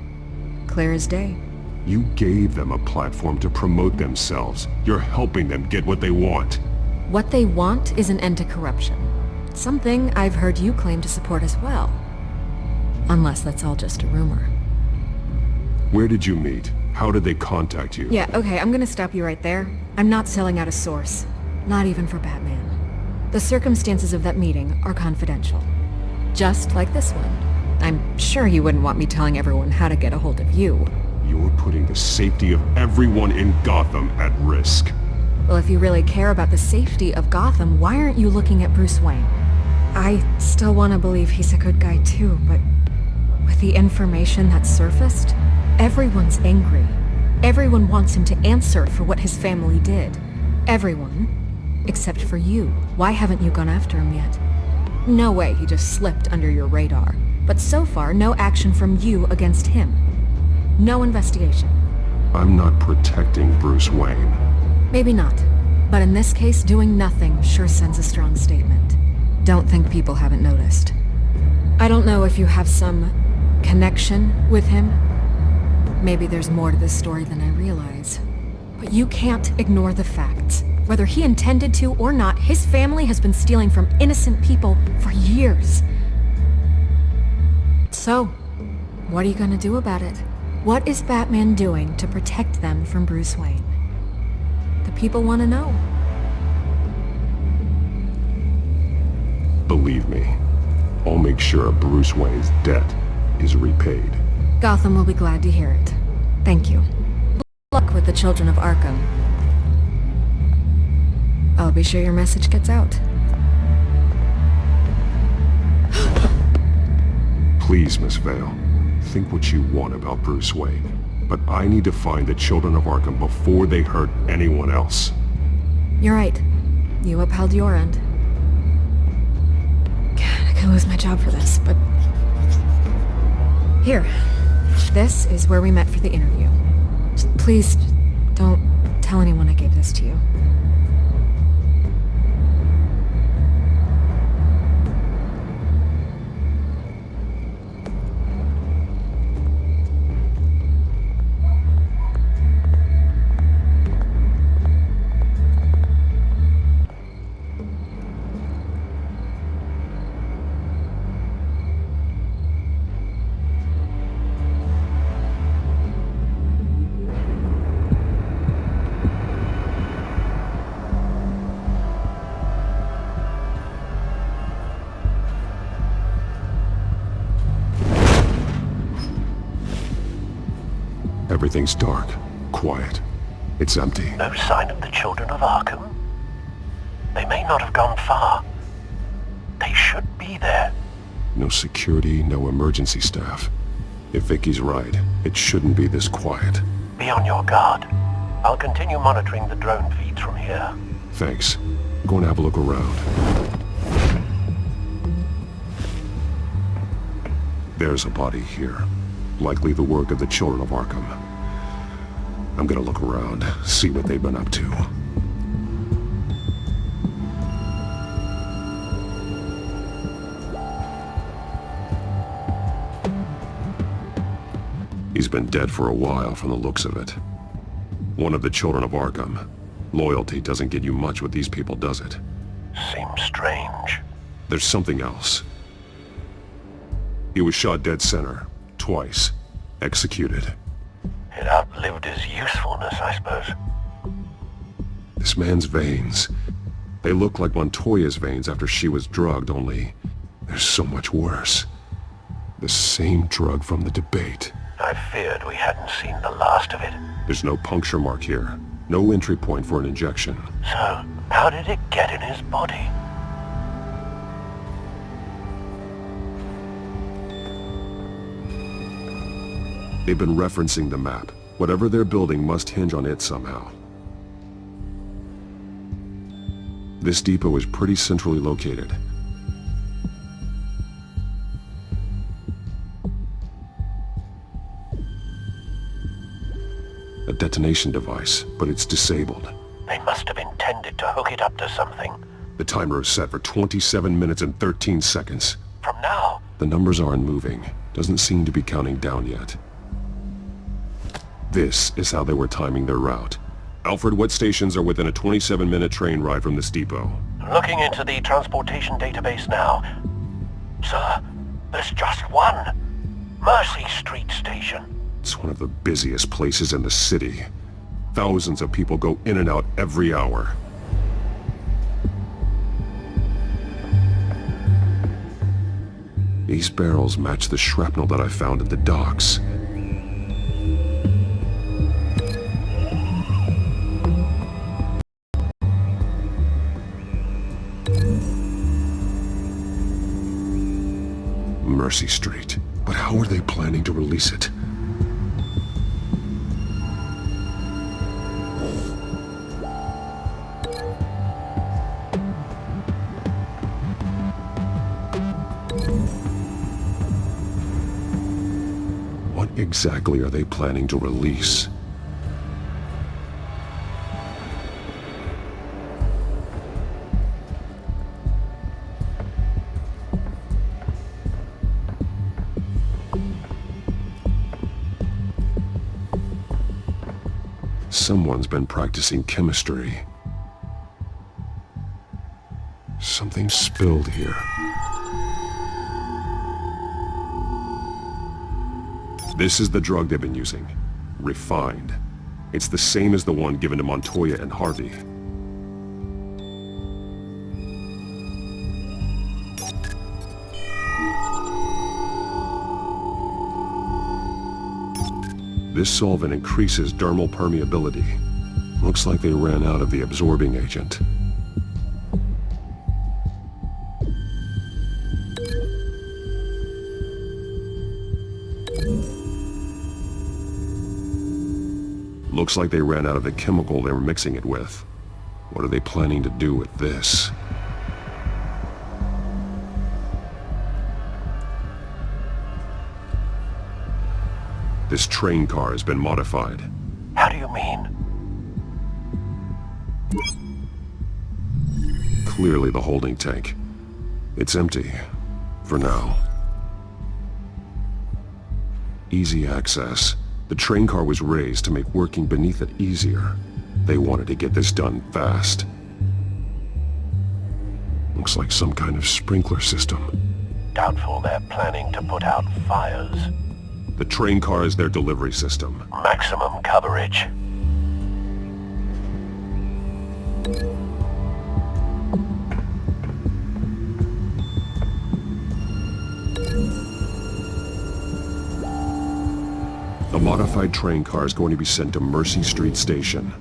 Clear as day.
You gave them a platform to promote themselves. You're helping them get what they want.
What they want is an end to corruption. Something I've heard you claim to support as well. Unless that's all just a rumor.
Where did you meet? How did they contact you?
Yeah, okay, I'm gonna stop you right there. I'm not selling out a source. Not even for Batman. The circumstances of that meeting are confidential. Just like this one. I'm sure you wouldn't want me telling everyone how to get a hold of you.
You're putting the safety of everyone in Gotham at risk.
Well, if you really care about the safety of Gotham, why aren't you looking at Bruce Wayne? I still want to believe he's a good guy too, but with the information that surfaced, everyone's angry. Everyone wants him to answer for what his family did. Everyone, except for you. Why haven't you gone after him yet? No way he just slipped under your radar. But so far, no action from you against him. No investigation.
I'm not protecting Bruce Wayne.
Maybe not. But in this case, doing nothing sure sends a strong statement. Don't think people haven't noticed. I don't know if you have some connection with him. Maybe there's more to this story than I realize. But you can't ignore the facts. Whether he intended to or not, his family has been stealing from innocent people for years. So, what are you gonna do about it?
What is Batman doing to protect them from Bruce Wayne? The people want to know.
Believe me, I'll make sure Bruce Wayne's debt is repaid.
Gotham will be glad to hear it. Thank you. Good luck with the Children of Arkham. I'll be sure your message gets out.
Please, Miss Vale, think what you want about Bruce Wayne, but I need to find the Children of Arkham before they hurt anyone else.
You're right. You upheld your end. God, I could lose my job for this, but... Here. This is where we met for the interview. Please, don't tell anyone I gave this to you.
Everything's dark, quiet. It's empty.
No sign of the Children of Arkham? They may not have gone far. They should be there.
No security, no emergency staff. If Vicky's right, it shouldn't be this quiet.
Be on your guard. I'll continue monitoring the drone feeds from here.
Thanks. Go and have a look around. There's a body here. Likely the work of the Children of Arkham. I'm gonna look around, see what they've been up to. He's been dead for a while from the looks of it. One of the Children of Arkham. Loyalty doesn't get you much with these people, does it?
Seems strange.
There's something else. He was shot dead center. Twice. Executed.
It outlived his usefulness, I suppose.
This man's veins. They look like Montoya's veins after she was drugged, only they're so much worse. The same drug from the debate.
I feared we hadn't seen the last of it.
There's no puncture mark here. No entry point for an injection.
So, how did it get in his body?
They've been referencing the map. Whatever they're building must hinge on it somehow. This depot is pretty centrally located. A detonation device, but it's disabled.
They must have intended to hook it up to something.
The timer is set for 27 minutes and 13 seconds.
From now?
The numbers aren't moving. Doesn't seem to be counting down yet. This is how they were timing their route. Alfred, what stations are within a 27-minute train ride from this depot?
Looking into the transportation database now. Sir, there's just one. Mercy Street Station.
It's one of the busiest places in the city. Thousands of people go in and out every hour. These barrels match the shrapnel that I found at the docks. Mercy Street. But how are they planning to release it? What exactly are they planning to release? Someone's been practicing chemistry. Something spilled here. This is the drug they've been using. Refined. It's the same as the one given to Montoya and Harvey. This solvent increases dermal permeability. Looks like they ran out of the absorbing agent. Looks like they ran out of the chemical they were mixing it with. What are they planning to do with this? This train car has been modified.
How do you mean?
Clearly the holding tank. It's empty. For now. Easy access. The train car was raised to make working beneath it easier. They wanted to get this done fast. Looks like some kind of sprinkler system.
Doubtful they're planning to put out fires.
The train car is their delivery system.
Maximum coverage.
The modified train car is going to be sent to Mercy Street Station.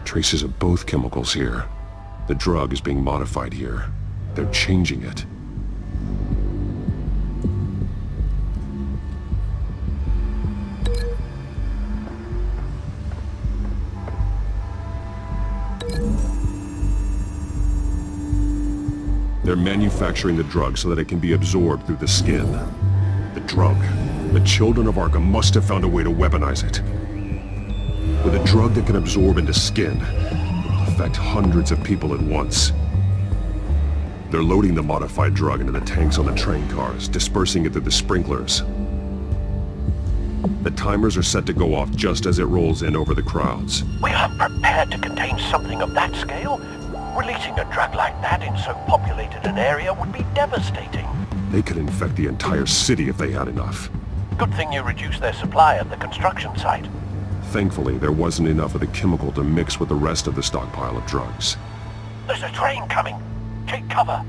Traces of both chemicals here. The drug is being modified here. They're changing it. They're manufacturing the drug so that it can be absorbed through the skin. The drug. The children of Arkham must have found a way to weaponize it. With a drug that can absorb into skin, it will affect hundreds of people at once. They're loading the modified drug into the tanks on the train cars, dispersing it through the sprinklers. The timers are set to go off just as it rolls in over the crowds.
We aren't prepared to contain something of that scale. Releasing a drug like that in so populated an area would be devastating.
They could infect the entire city if they had enough.
Good thing you reduced their supply at the construction site.
Thankfully, there wasn't enough of the chemical to mix with the rest of the stockpile of drugs.
There's a train coming. Take cover.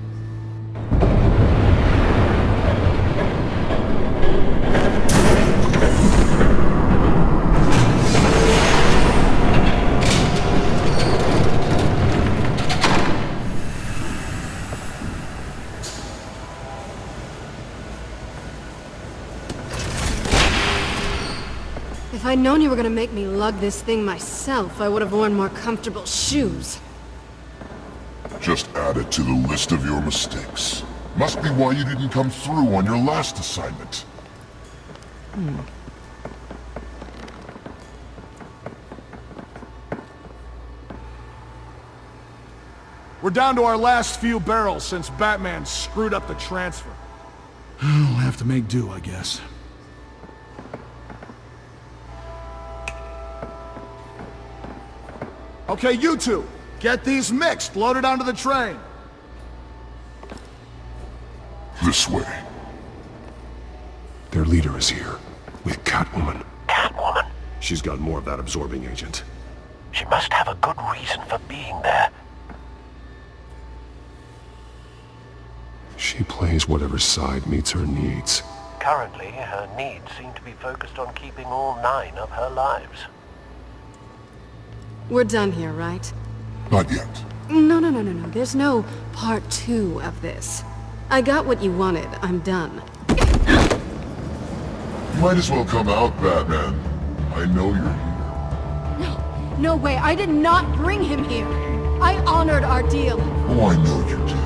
If I'd known you were gonna make me lug this thing myself, I would have worn more comfortable shoes.
Just add it to the list of your mistakes. Must be why you didn't come through on your last assignment.
We're down to our last few barrels since Batman screwed up the transfer.
We'll have to make do, I guess.
Okay, you two, get these mixed, loaded onto the train.
This way.
They're their leader is here, with Catwoman.
Catwoman?
She's got more of that absorbing agent.
She must have a good reason for being there.
She plays whatever side meets her needs.
Currently, her needs seem to be focused on keeping all 9 of her lives.
We're done here, right?
Not yet.
No. There's no part 2 of this. I got what you wanted. I'm done.
You might as well come out, Batman. I know you're here.
No way. I did not bring him here. I honored our deal.
Oh, I know you did.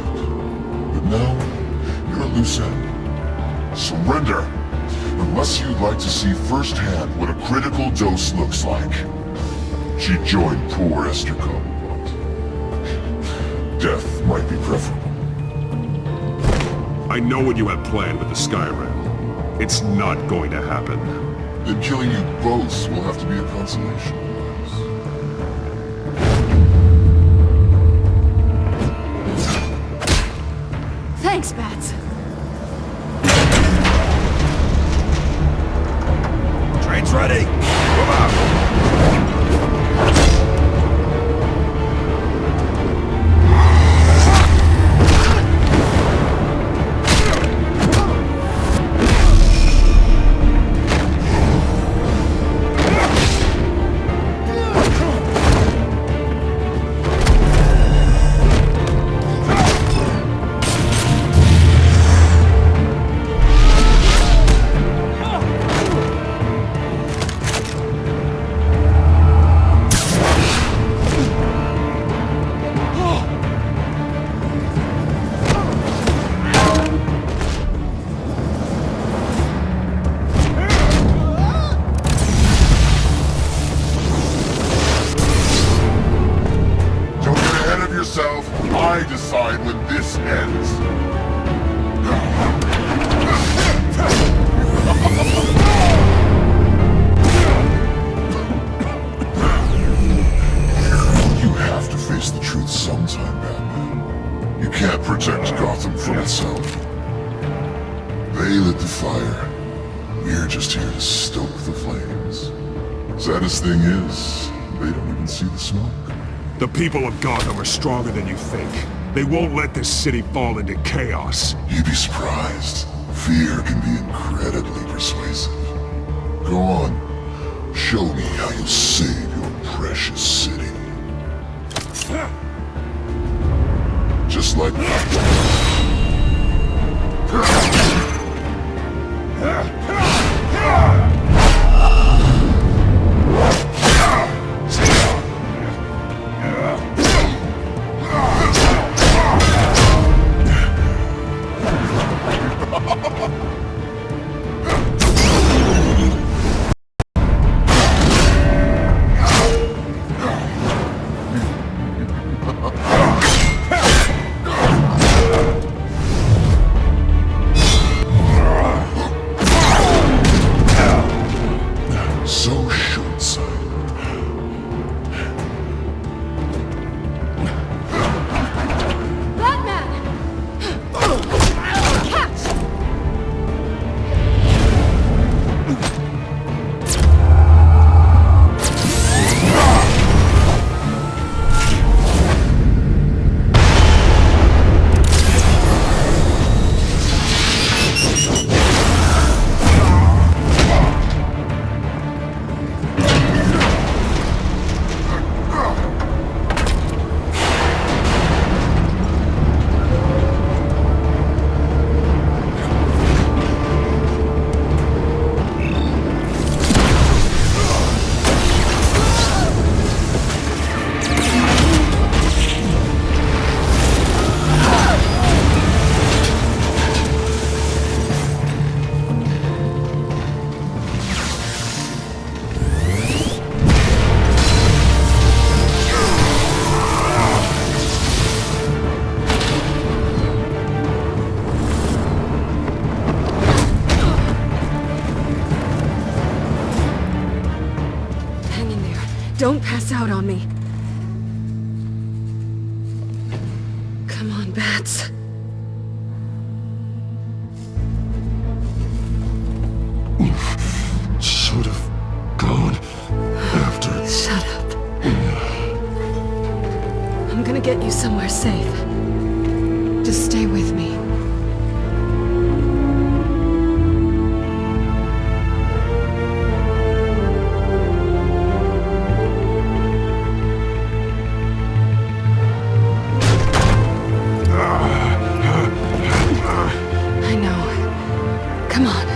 But now, you're a loose end. Surrender! Unless you'd like to see firsthand what a critical dose looks like. She joined poor Esther Cobblepot. Death might be preferable.
I know what you have planned with the Skyrim. It's not going to happen.
Then killing you both will have to be a consolation.
Thanks, Bats.
Train's ready! Move out!
I decide when this ends. You have to face the truth sometime, Batman. You can't protect Gotham from itself. They lit the fire. We're just here to stoke the flames. Saddest thing is, they don't even see the smoke.
The people of Gotham are stronger than you think. They won't let this city fall into chaos.
You'd be surprised. Fear can be incredibly persuasive. Go on. Show me how you'll save your precious city. Just like that. So short-sighted.
Don't pass out on me. Come on, Bats. get you somewhere safe. Just stay with me. I know. Come on.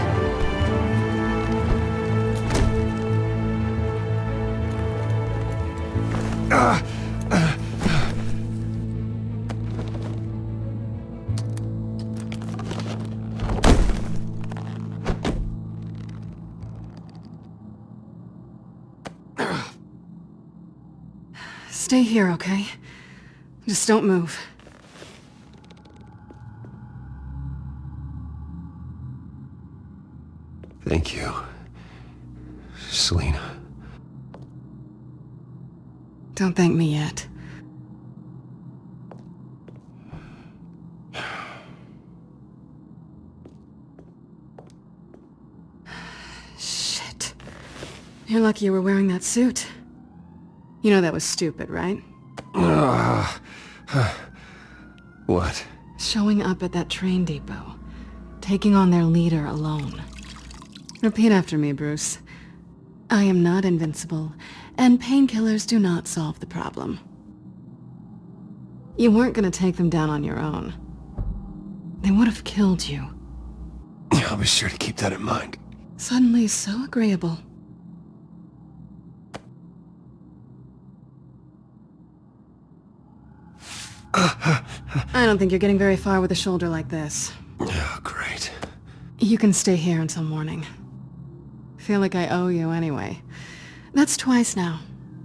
Stay here, okay? Just don't move.
Thank you, Selina.
Don't thank me yet. Shit. You're lucky you were wearing that suit. You know that was stupid, right?
What?
Showing up at that train depot. Taking on their leader alone. Repeat after me, Bruce. I am not invincible, and painkillers do not solve the problem. You weren't gonna take them down on your own. They would have killed you.
I'll be sure to keep that in mind.
Suddenly so agreeable. I don't think you're getting very far with a shoulder like this.
Oh, great.
You can stay here until morning. Feel like I owe you anyway. That's twice now.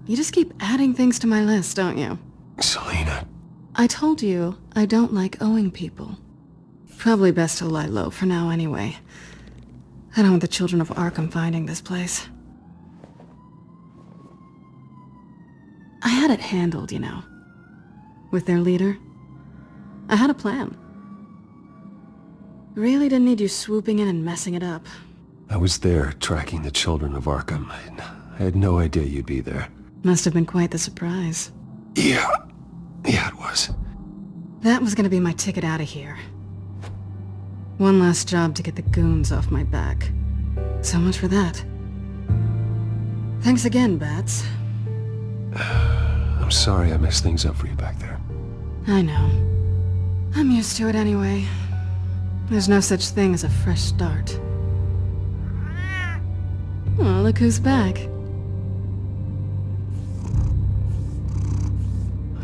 You just keep adding things to my list, don't you?
Selina.
I told you I don't like owing people. Probably best to lie low for now anyway. I don't want the children of Arkham finding this place. I had it handled, you know. With their leader. I had a plan. Really didn't need you swooping in and messing it up.
I was there tracking the children of Arkham. I had no idea you'd be there.
Must have been quite the surprise.
Yeah, it was.
That was gonna be my ticket out of here. One last job to get the goons off my back. So much for that. Thanks again, Bats.
I'm sorry I messed things up for you back there.
I know. I'm used to it anyway. There's no such thing as a fresh start. Oh, look who's back.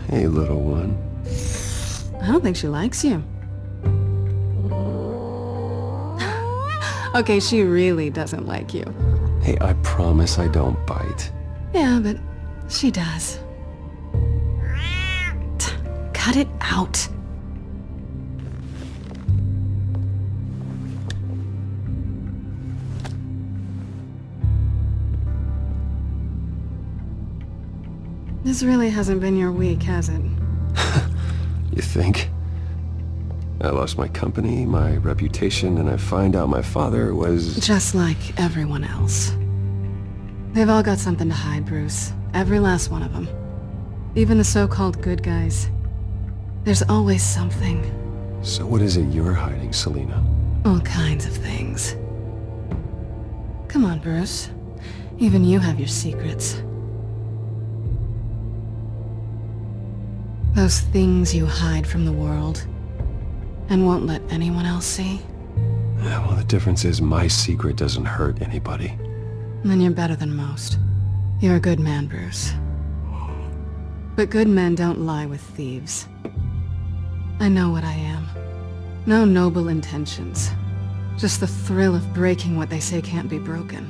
Hey, little one.
I don't think she likes you. Okay, she really doesn't like you.
Hey, I promise I don't bite.
Yeah, but she does. Cut it out. This really hasn't been your week, has it?
You think? I lost my company, my reputation, and I find out my father was...
Just like everyone else. They've all got something to hide, Bruce. Every last one of them. Even the so-called good guys. There's always something.
So what is it you're hiding, Selina?
All kinds of things. Come on, Bruce. Even you have your secrets. Those things you hide from the world and won't let anyone else see.
Yeah, well, the difference is my secret doesn't hurt anybody.
Then you're better than most. You're a good man, Bruce. But good men don't lie with thieves. I know what I am. No noble intentions. Just the thrill of breaking what they say can't be broken.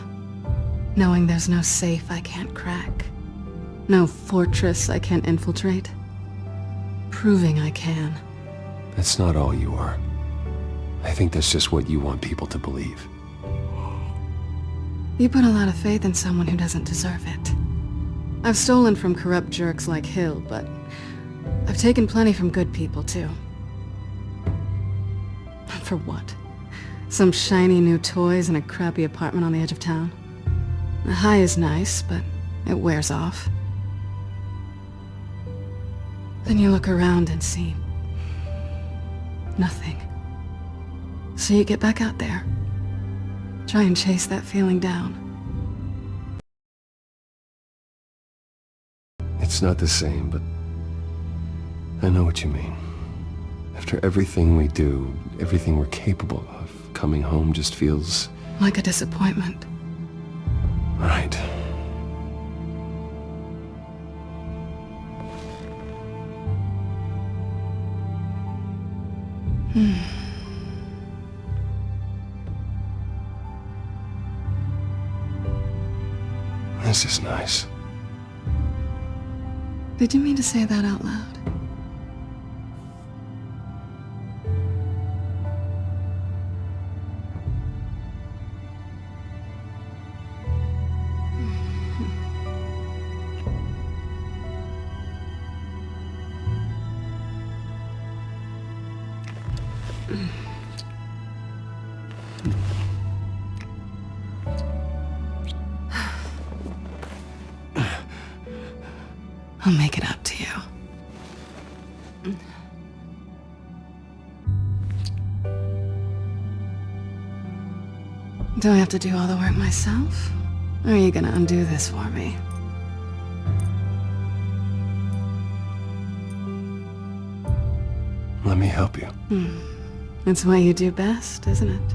Knowing there's no safe I can't crack. No fortress I can't infiltrate. Proving I can.
That's not all you are. I think that's just what you want people to believe.
You put a lot of faith in someone who doesn't deserve it. I've stolen from corrupt jerks like Hill, but I've taken plenty from good people, too. For what? Some shiny new toys and a crappy apartment on the edge of town? The high is nice, but it wears off. Then you look around and see nothing. So you get back out there. Try and chase that feeling down.
It's not the same, but I know what you mean. After everything we do, everything we're capable of, coming home just feels...
like a disappointment.
Right. This is nice.
Did you mean to say that out loud? I'll make it up to you. Do I have to do all the work myself? Or are you gonna undo this for me?
Let me help you.
It's what you do best, isn't it?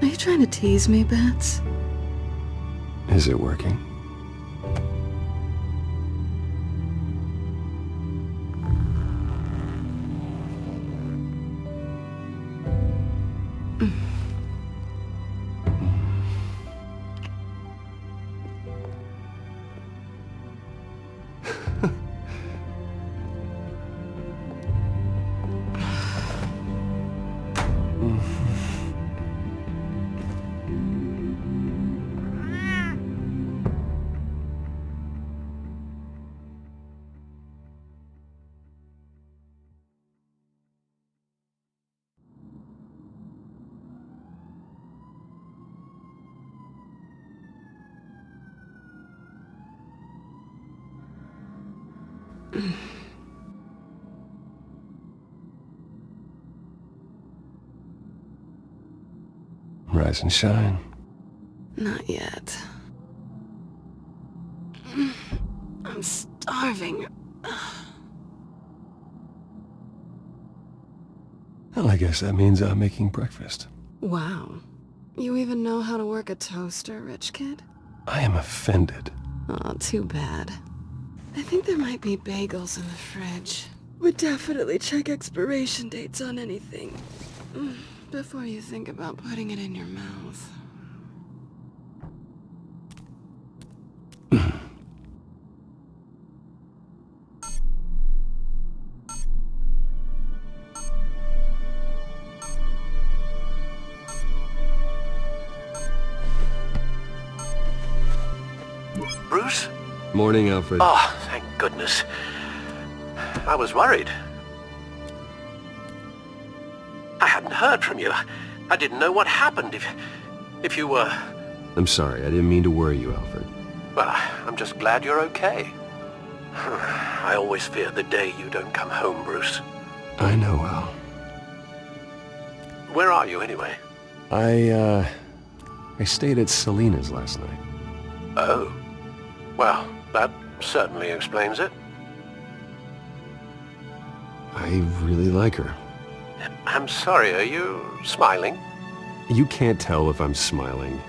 Are you trying to tease me, Bats?
Is it working? Rise and shine.
Not yet. I'm starving.
Well, I guess that means I'm making breakfast.
Wow. You even know how to work a toaster, rich kid?
I am offended.
Aw, too bad. I think there might be bagels in the fridge. Would definitely check expiration dates on anything before you think about putting it in your mouth.
Bruce?
Morning, Alfred.
Oh, thank goodness. I was worried. I hadn't heard from you. I didn't know what happened if you were...
I'm sorry, I didn't mean to worry you, Alfred.
Well, I'm just glad you're okay. I always fear the day you don't come home, Bruce.
I know, Al.
Where are you, anyway?
I stayed at Selena's last night.
Oh. Well, that certainly explains it.
I really like her.
I'm sorry, are you smiling?
You can't tell if I'm smiling.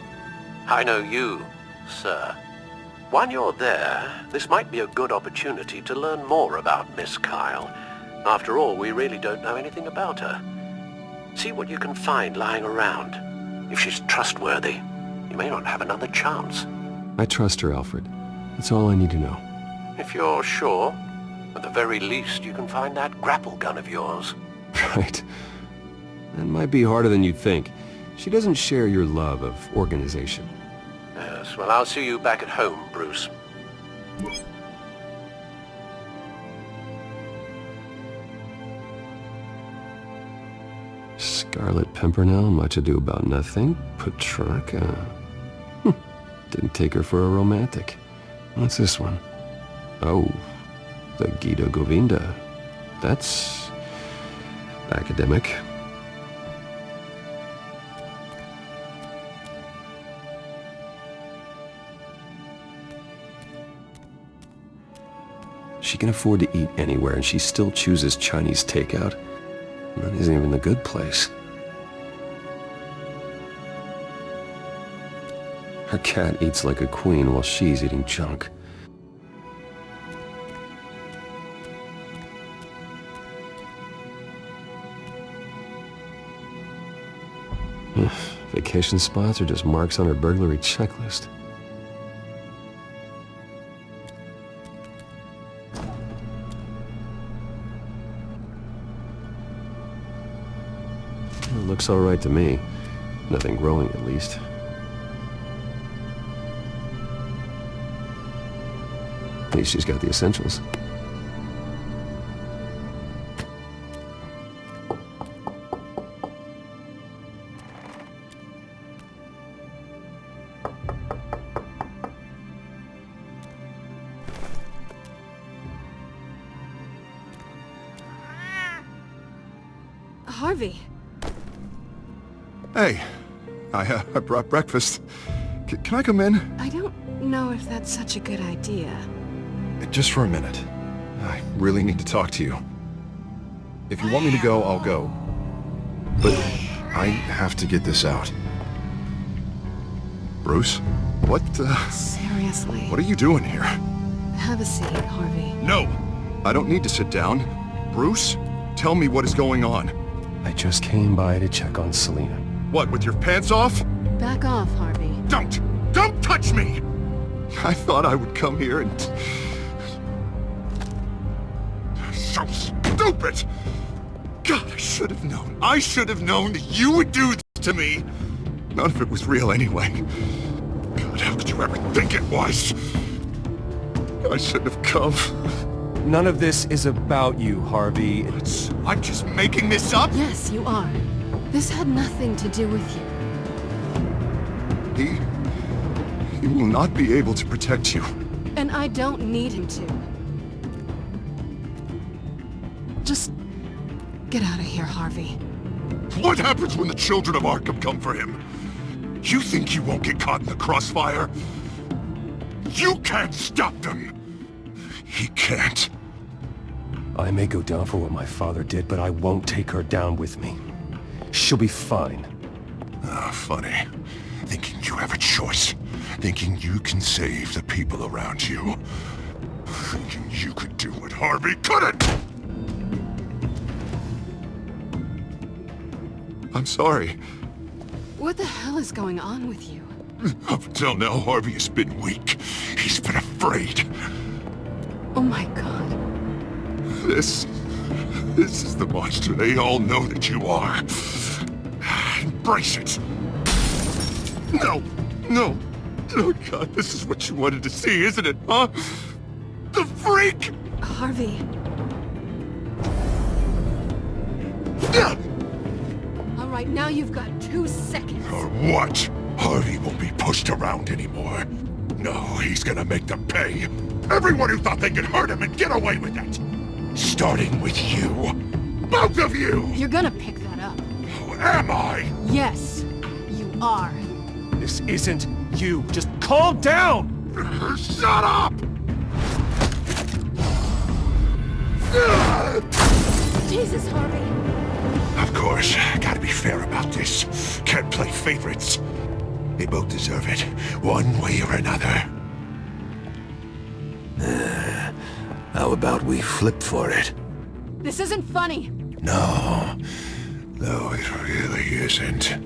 I know you, sir. While you're there, this might be a good opportunity to learn more about Miss Kyle. After all, we really don't know anything about her. See what you can find lying around. If she's trustworthy, you may not have another chance.
I trust her, Alfred. That's all I need to know.
If you're sure, at the very least you can find that grapple gun of yours.
Right. That might be harder than you'd think. She doesn't share your love of organization.
Yes, well, I'll see you back at home, Bruce.
Scarlet Pimpernel, Much Ado About Nothing, Petrarca. Didn't take her for a romantic. What's this one? Oh, the Gita Govinda. That's academic. She can afford to eat anywhere, and she still chooses Chinese takeout. That isn't even the good place. Her cat eats like a queen while she's eating junk. Vacation spots are just marks on her burglary checklist. It looks all right to me. Nothing growing, at least. At least she's got the essentials.
Harvey.
Hey, I brought breakfast. Can I come in?
I don't know if that's such a good idea.
Just for a minute. I really need to talk to you. If you want me to go, I'll go. But I have to get this out. Bruce? What,
Seriously.
What are you doing here?
Have a seat, Harvey.
No! I don't need to sit down. Bruce, tell me what is going on.
I just came by to check on Selina.
What, with your pants off?
Back off, Harvey.
Don't touch me! I thought I would come here and... So stupid! God, I should have known. I should have known that you would do this to me. None of it was real anyway. God, how could you ever think it was? I shouldn't have come.
None of this is about you, Harvey.
I'm just making this up?
Yes, you are. This had nothing to do with you.
He will not be able to protect you.
And I don't need him to. Just get out of here, Harvey.
What happens when the children of Arkham come for him? You think he won't get caught in the crossfire? You can't stop them! He can't.
I may go down for what my father did, but I won't take her down with me. She'll be fine.
Ah, funny. Thinking you have a choice. Thinking you can save the people around you. Thinking you could do what Harvey couldn't!
I'm sorry.
What the hell is going on with you?
Up until now, Harvey has been weak. He's been afraid.
Oh my God.
This is the monster they all know that you are. Embrace it. No. Oh God, this is what you wanted to see, isn't it, huh? The freak!
Harvey. All right, now you've got 2 seconds.
Or what? Harvey won't be pushed around anymore. No, he's gonna make them pay. Everyone who thought they could hurt him and get away with it. Starting with you. Both of you!
You're gonna pick that up.
Who am I?
Yes, you are.
This isn't you. Just calm down!
Shut up!
Jesus, Harvey.
Of course, gotta be fair about this. Can't play favorites. They both deserve it, one way or another. How about we flip for it?
This isn't funny.
No, it really isn't.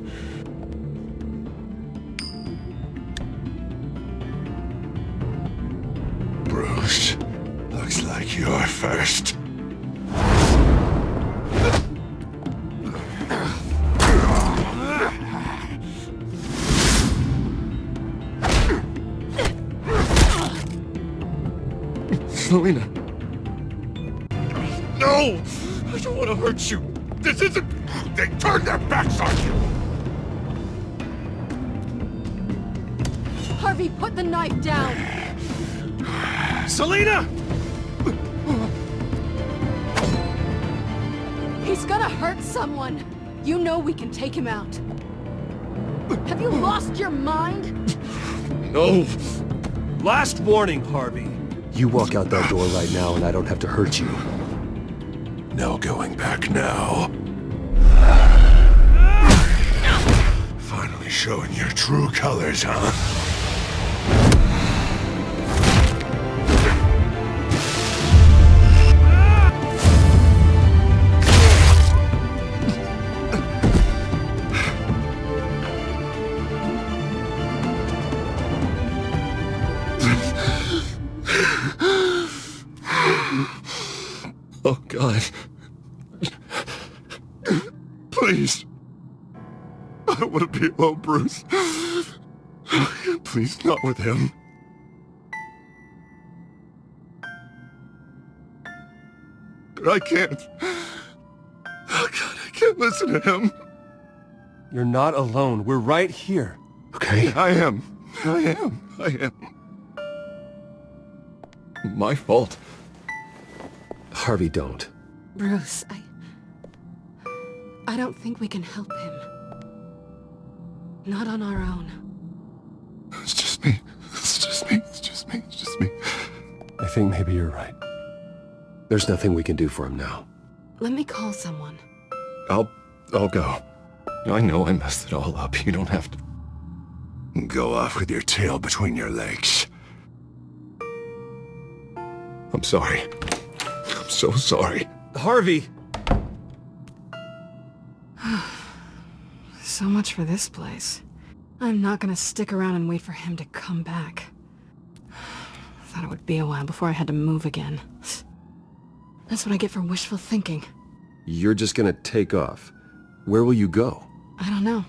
Bruce, looks like you're first.
Selina.
No! I don't want to hurt you. This isn't... They turned their backs on you!
Harvey, put the knife down.
Selina!
he's gonna hurt someone. You know we can take him out. Have you lost your mind?
No. Last warning, Harvey. You walk out that door right now and I don't have to hurt you.
No going back now. Finally showing your true colors, huh?
Oh, God.
Please. I don't want to be alone, Bruce. Please, not with him. But I can't. Oh, God, I can't listen to him.
You're not alone. We're right here. Okay?
I am. My fault.
Harvey, don't.
Bruce, I don't think we can help him. Not on our own.
It's just me.
I think maybe you're right. There's nothing we can do for him now.
Let me call someone.
I'll go. I know I messed it all up. You don't have to go off with your tail between your legs. I'm sorry. I'm so sorry.
Harvey!
So much for this place. I'm not gonna stick around and wait for him to come back. Thought it would be a while before I had to move again. That's what I get for wishful thinking.
You're just gonna take off. Where will you go?
I don't know.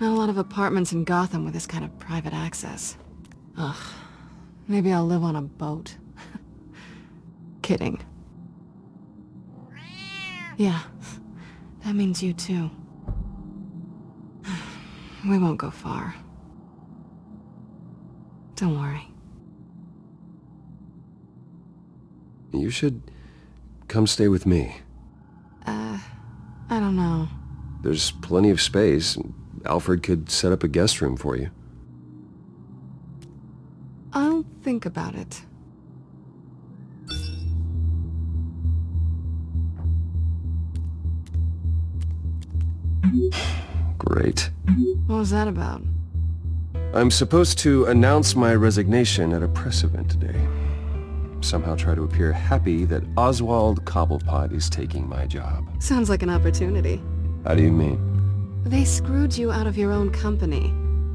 Not a lot of apartments in Gotham with this kind of private access. Ugh. Maybe I'll live on a boat. Kidding. Yeah. That means you too. We won't go far. Don't worry.
You should come stay with me.
I don't know.
There's plenty of space. Alfred could set up a guest room for you.
I'll think about it.
Great.
What was that about?
I'm supposed to announce my resignation at a press event today. Somehow try to appear happy that Oswald Cobblepot is taking my job.
Sounds like an opportunity.
How do you mean?
They screwed you out of your own company.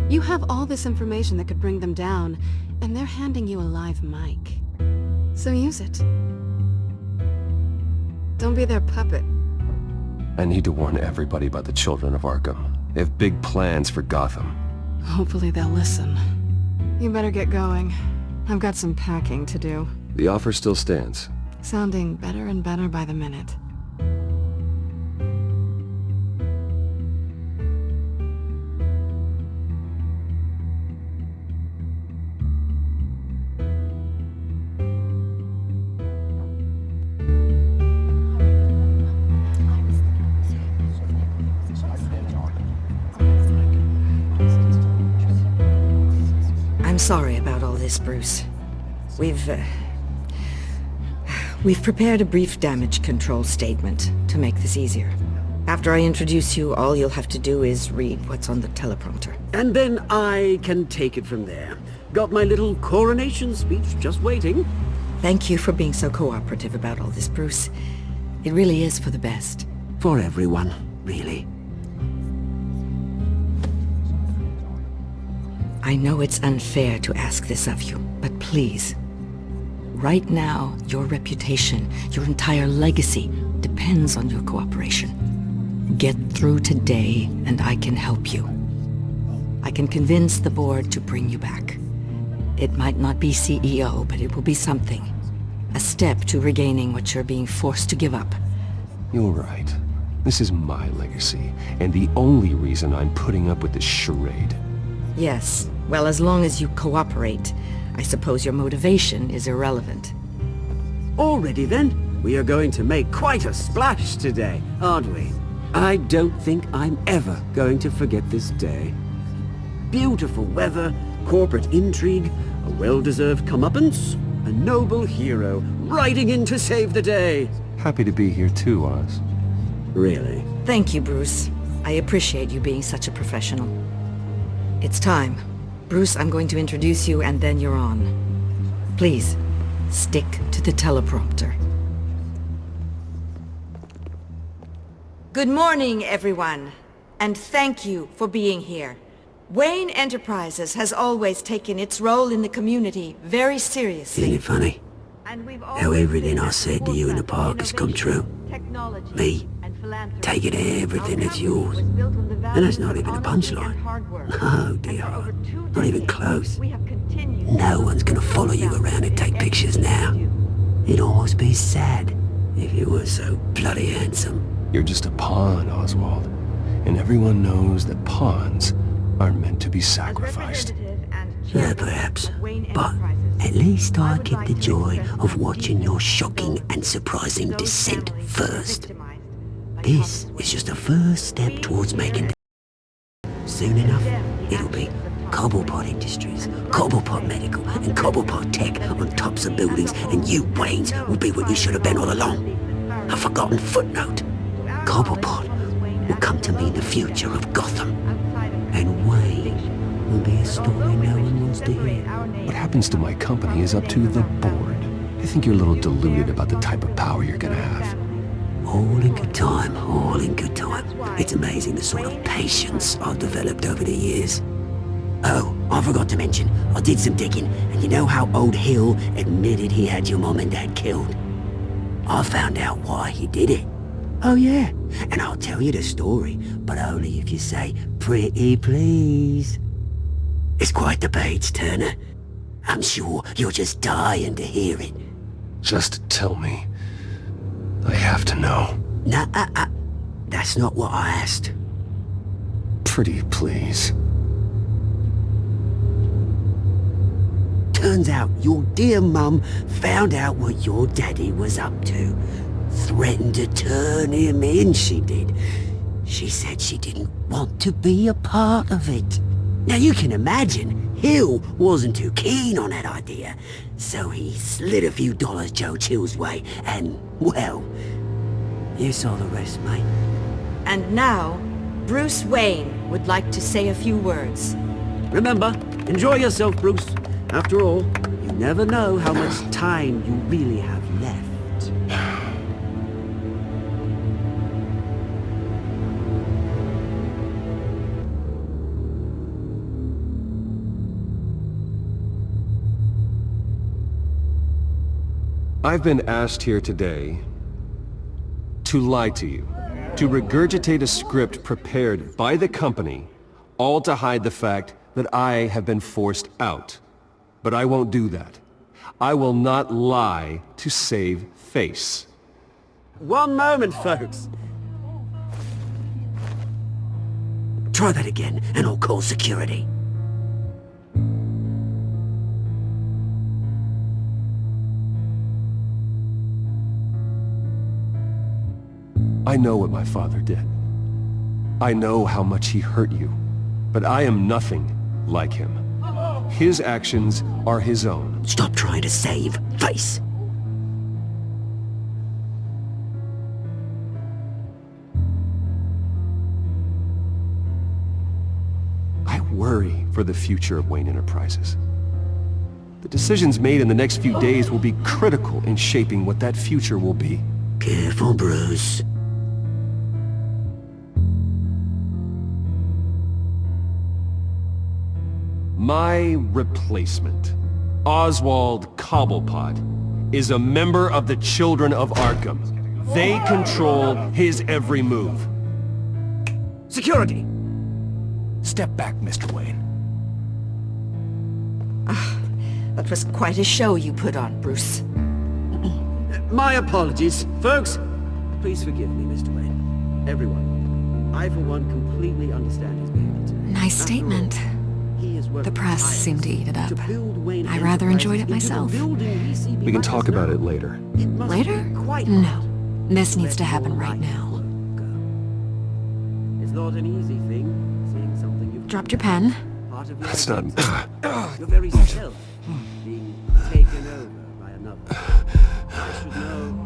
You have all this information that could bring them down, and they're handing you a live mic. So use it. Don't be their puppet.
I need to warn everybody about the Children of Arkham. They have big plans for Gotham.
Hopefully they'll listen. You better get going. I've got some packing to do.
The offer still stands.
Sounding better and better by the minute.
I'm sorry about all this, Bruce. We've prepared a brief damage control statement to make this easier. After I introduce you, all you'll have to do is read what's on the teleprompter.
And then I can take it from there. Got my little coronation speech just waiting.
Thank you for being so cooperative about all this, Bruce. It really is for the best.
For everyone, really.
I know it's unfair to ask this of you, but please. Right now, your reputation, your entire legacy, depends on your cooperation. Get through today, and I can help you. I can convince the board to bring you back. It might not be CEO, but it will be something. A step to regaining what you're being forced to give up.
You're right. This is my legacy, and the only reason I'm putting up with this charade.
Yes. Well, as long as you cooperate, I suppose your motivation is irrelevant.
Already then. We are going to make quite a splash today, aren't we? I don't think I'm ever going to forget this day. Beautiful weather, corporate intrigue, a well-deserved comeuppance, a noble hero riding in to save the day.
Happy to be here too, Oz.
Really?
Thank you, Bruce. I appreciate you being such a professional. It's time. Bruce, I'm going to introduce you and then you're on. Please, stick to the teleprompter. Good morning, everyone. And thank you for being here. Wayne Enterprises has always taken its role in the community very seriously.
Isn't it funny? How everything I said to you in the park has come true. Me, taking everything that's yours. And that's not even a punchline. No, dear. Not even close. No one's gonna follow you around and take pictures now. It'd almost be sad if you were so bloody handsome.
You're just a pawn, Oswald. And everyone knows that pawns aren't meant to be sacrificed.
Yeah, perhaps. But at least I get the joy of watching your shocking and surprising descent first. This is just a first step towards making... Soon enough, it'll be Cobblepot Industries, Cobblepot Medical, and Cobblepot Tech on tops of buildings, and you, Waynes, will be what you should have been all along. A forgotten footnote. Cobblepot will come to mean the future of Gotham. And Wayne will be a story no one wants to hear.
What happens to my company is up to the board. I think you're a little deluded about the type of power you're gonna have.
All in good time, all in good time. It's amazing the sort of patience I've developed over the years. Oh, I forgot to mention, I did some digging, and you know how old Hill admitted he had your mom and dad killed? I found out why he did it. Oh yeah, and I'll tell you the story, but only if you say, pretty please. It's quite the page turner. I'm sure you're just dying to hear it.
Just tell me. I have to know.
Nah, that's not what I asked.
Pretty please.
Turns out your dear mum found out what your daddy was up to. Threatened to turn him in, she did. She said she didn't want to be a part of it. Now you can imagine, Hill wasn't too keen on that idea. So he slid a few dollars Joe Chill's way, and, well, you saw the rest, mate.
And now, Bruce Wayne would like to say a few words.
Remember, enjoy yourself, Bruce. After all, you never know how much time you really have left.
I've been asked here today to lie to you, to regurgitate a script prepared by the company, all to hide the fact that I have been forced out. But I won't do that. I will not lie to save face.
One moment, folks. Try that again, and I'll call security.
I know what my father did. I know how much he hurt you, but I am nothing like him. His actions are his own.
Stop trying to save face.
I worry for the future of Wayne Enterprises. The decisions made in the next few days will be critical in shaping what that future will be.
Careful, Bruce.
My replacement, Oswald Cobblepot, is a member of the Children of Arkham. They control his every move.
Security!
Step back, Mr. Wayne.
That was quite a show you put on, Bruce.
My apologies. Folks, please forgive me, Mr. Wayne. Everyone. I, for one, completely understand his behavior today.
Nice statement. The press seemed to eat it up. I rather enjoyed it myself.
We can talk about it later.
Later? No. This needs to happen right now.
It's not an easy thing, seeing something you've
Dropped your pen.
That's not...
Your very self being taken over by another. I should know.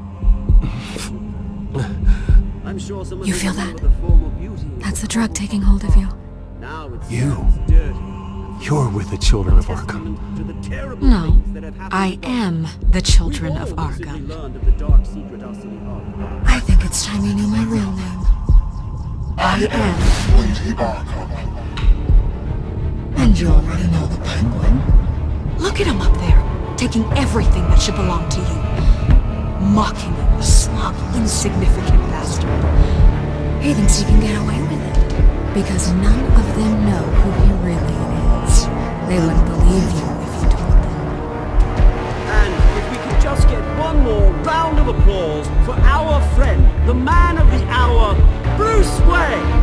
I'm sure someone
You feel that? That's the drug taking hold of you.
You're with the children of Arkham.
No, I am the children of Arkham. I think it's time you knew my real name. I am
Lady Arkham.
And you already know the Penguin. Look at him up there, taking everything that should belong to you. Mocking you, the slug, insignificant bastard. He thinks he can get away with it. Because none of them know who he really is. They wouldn't believe you if you told them.
And if we could just get one more round of applause for our friend, the man of the hour, Bruce Wayne!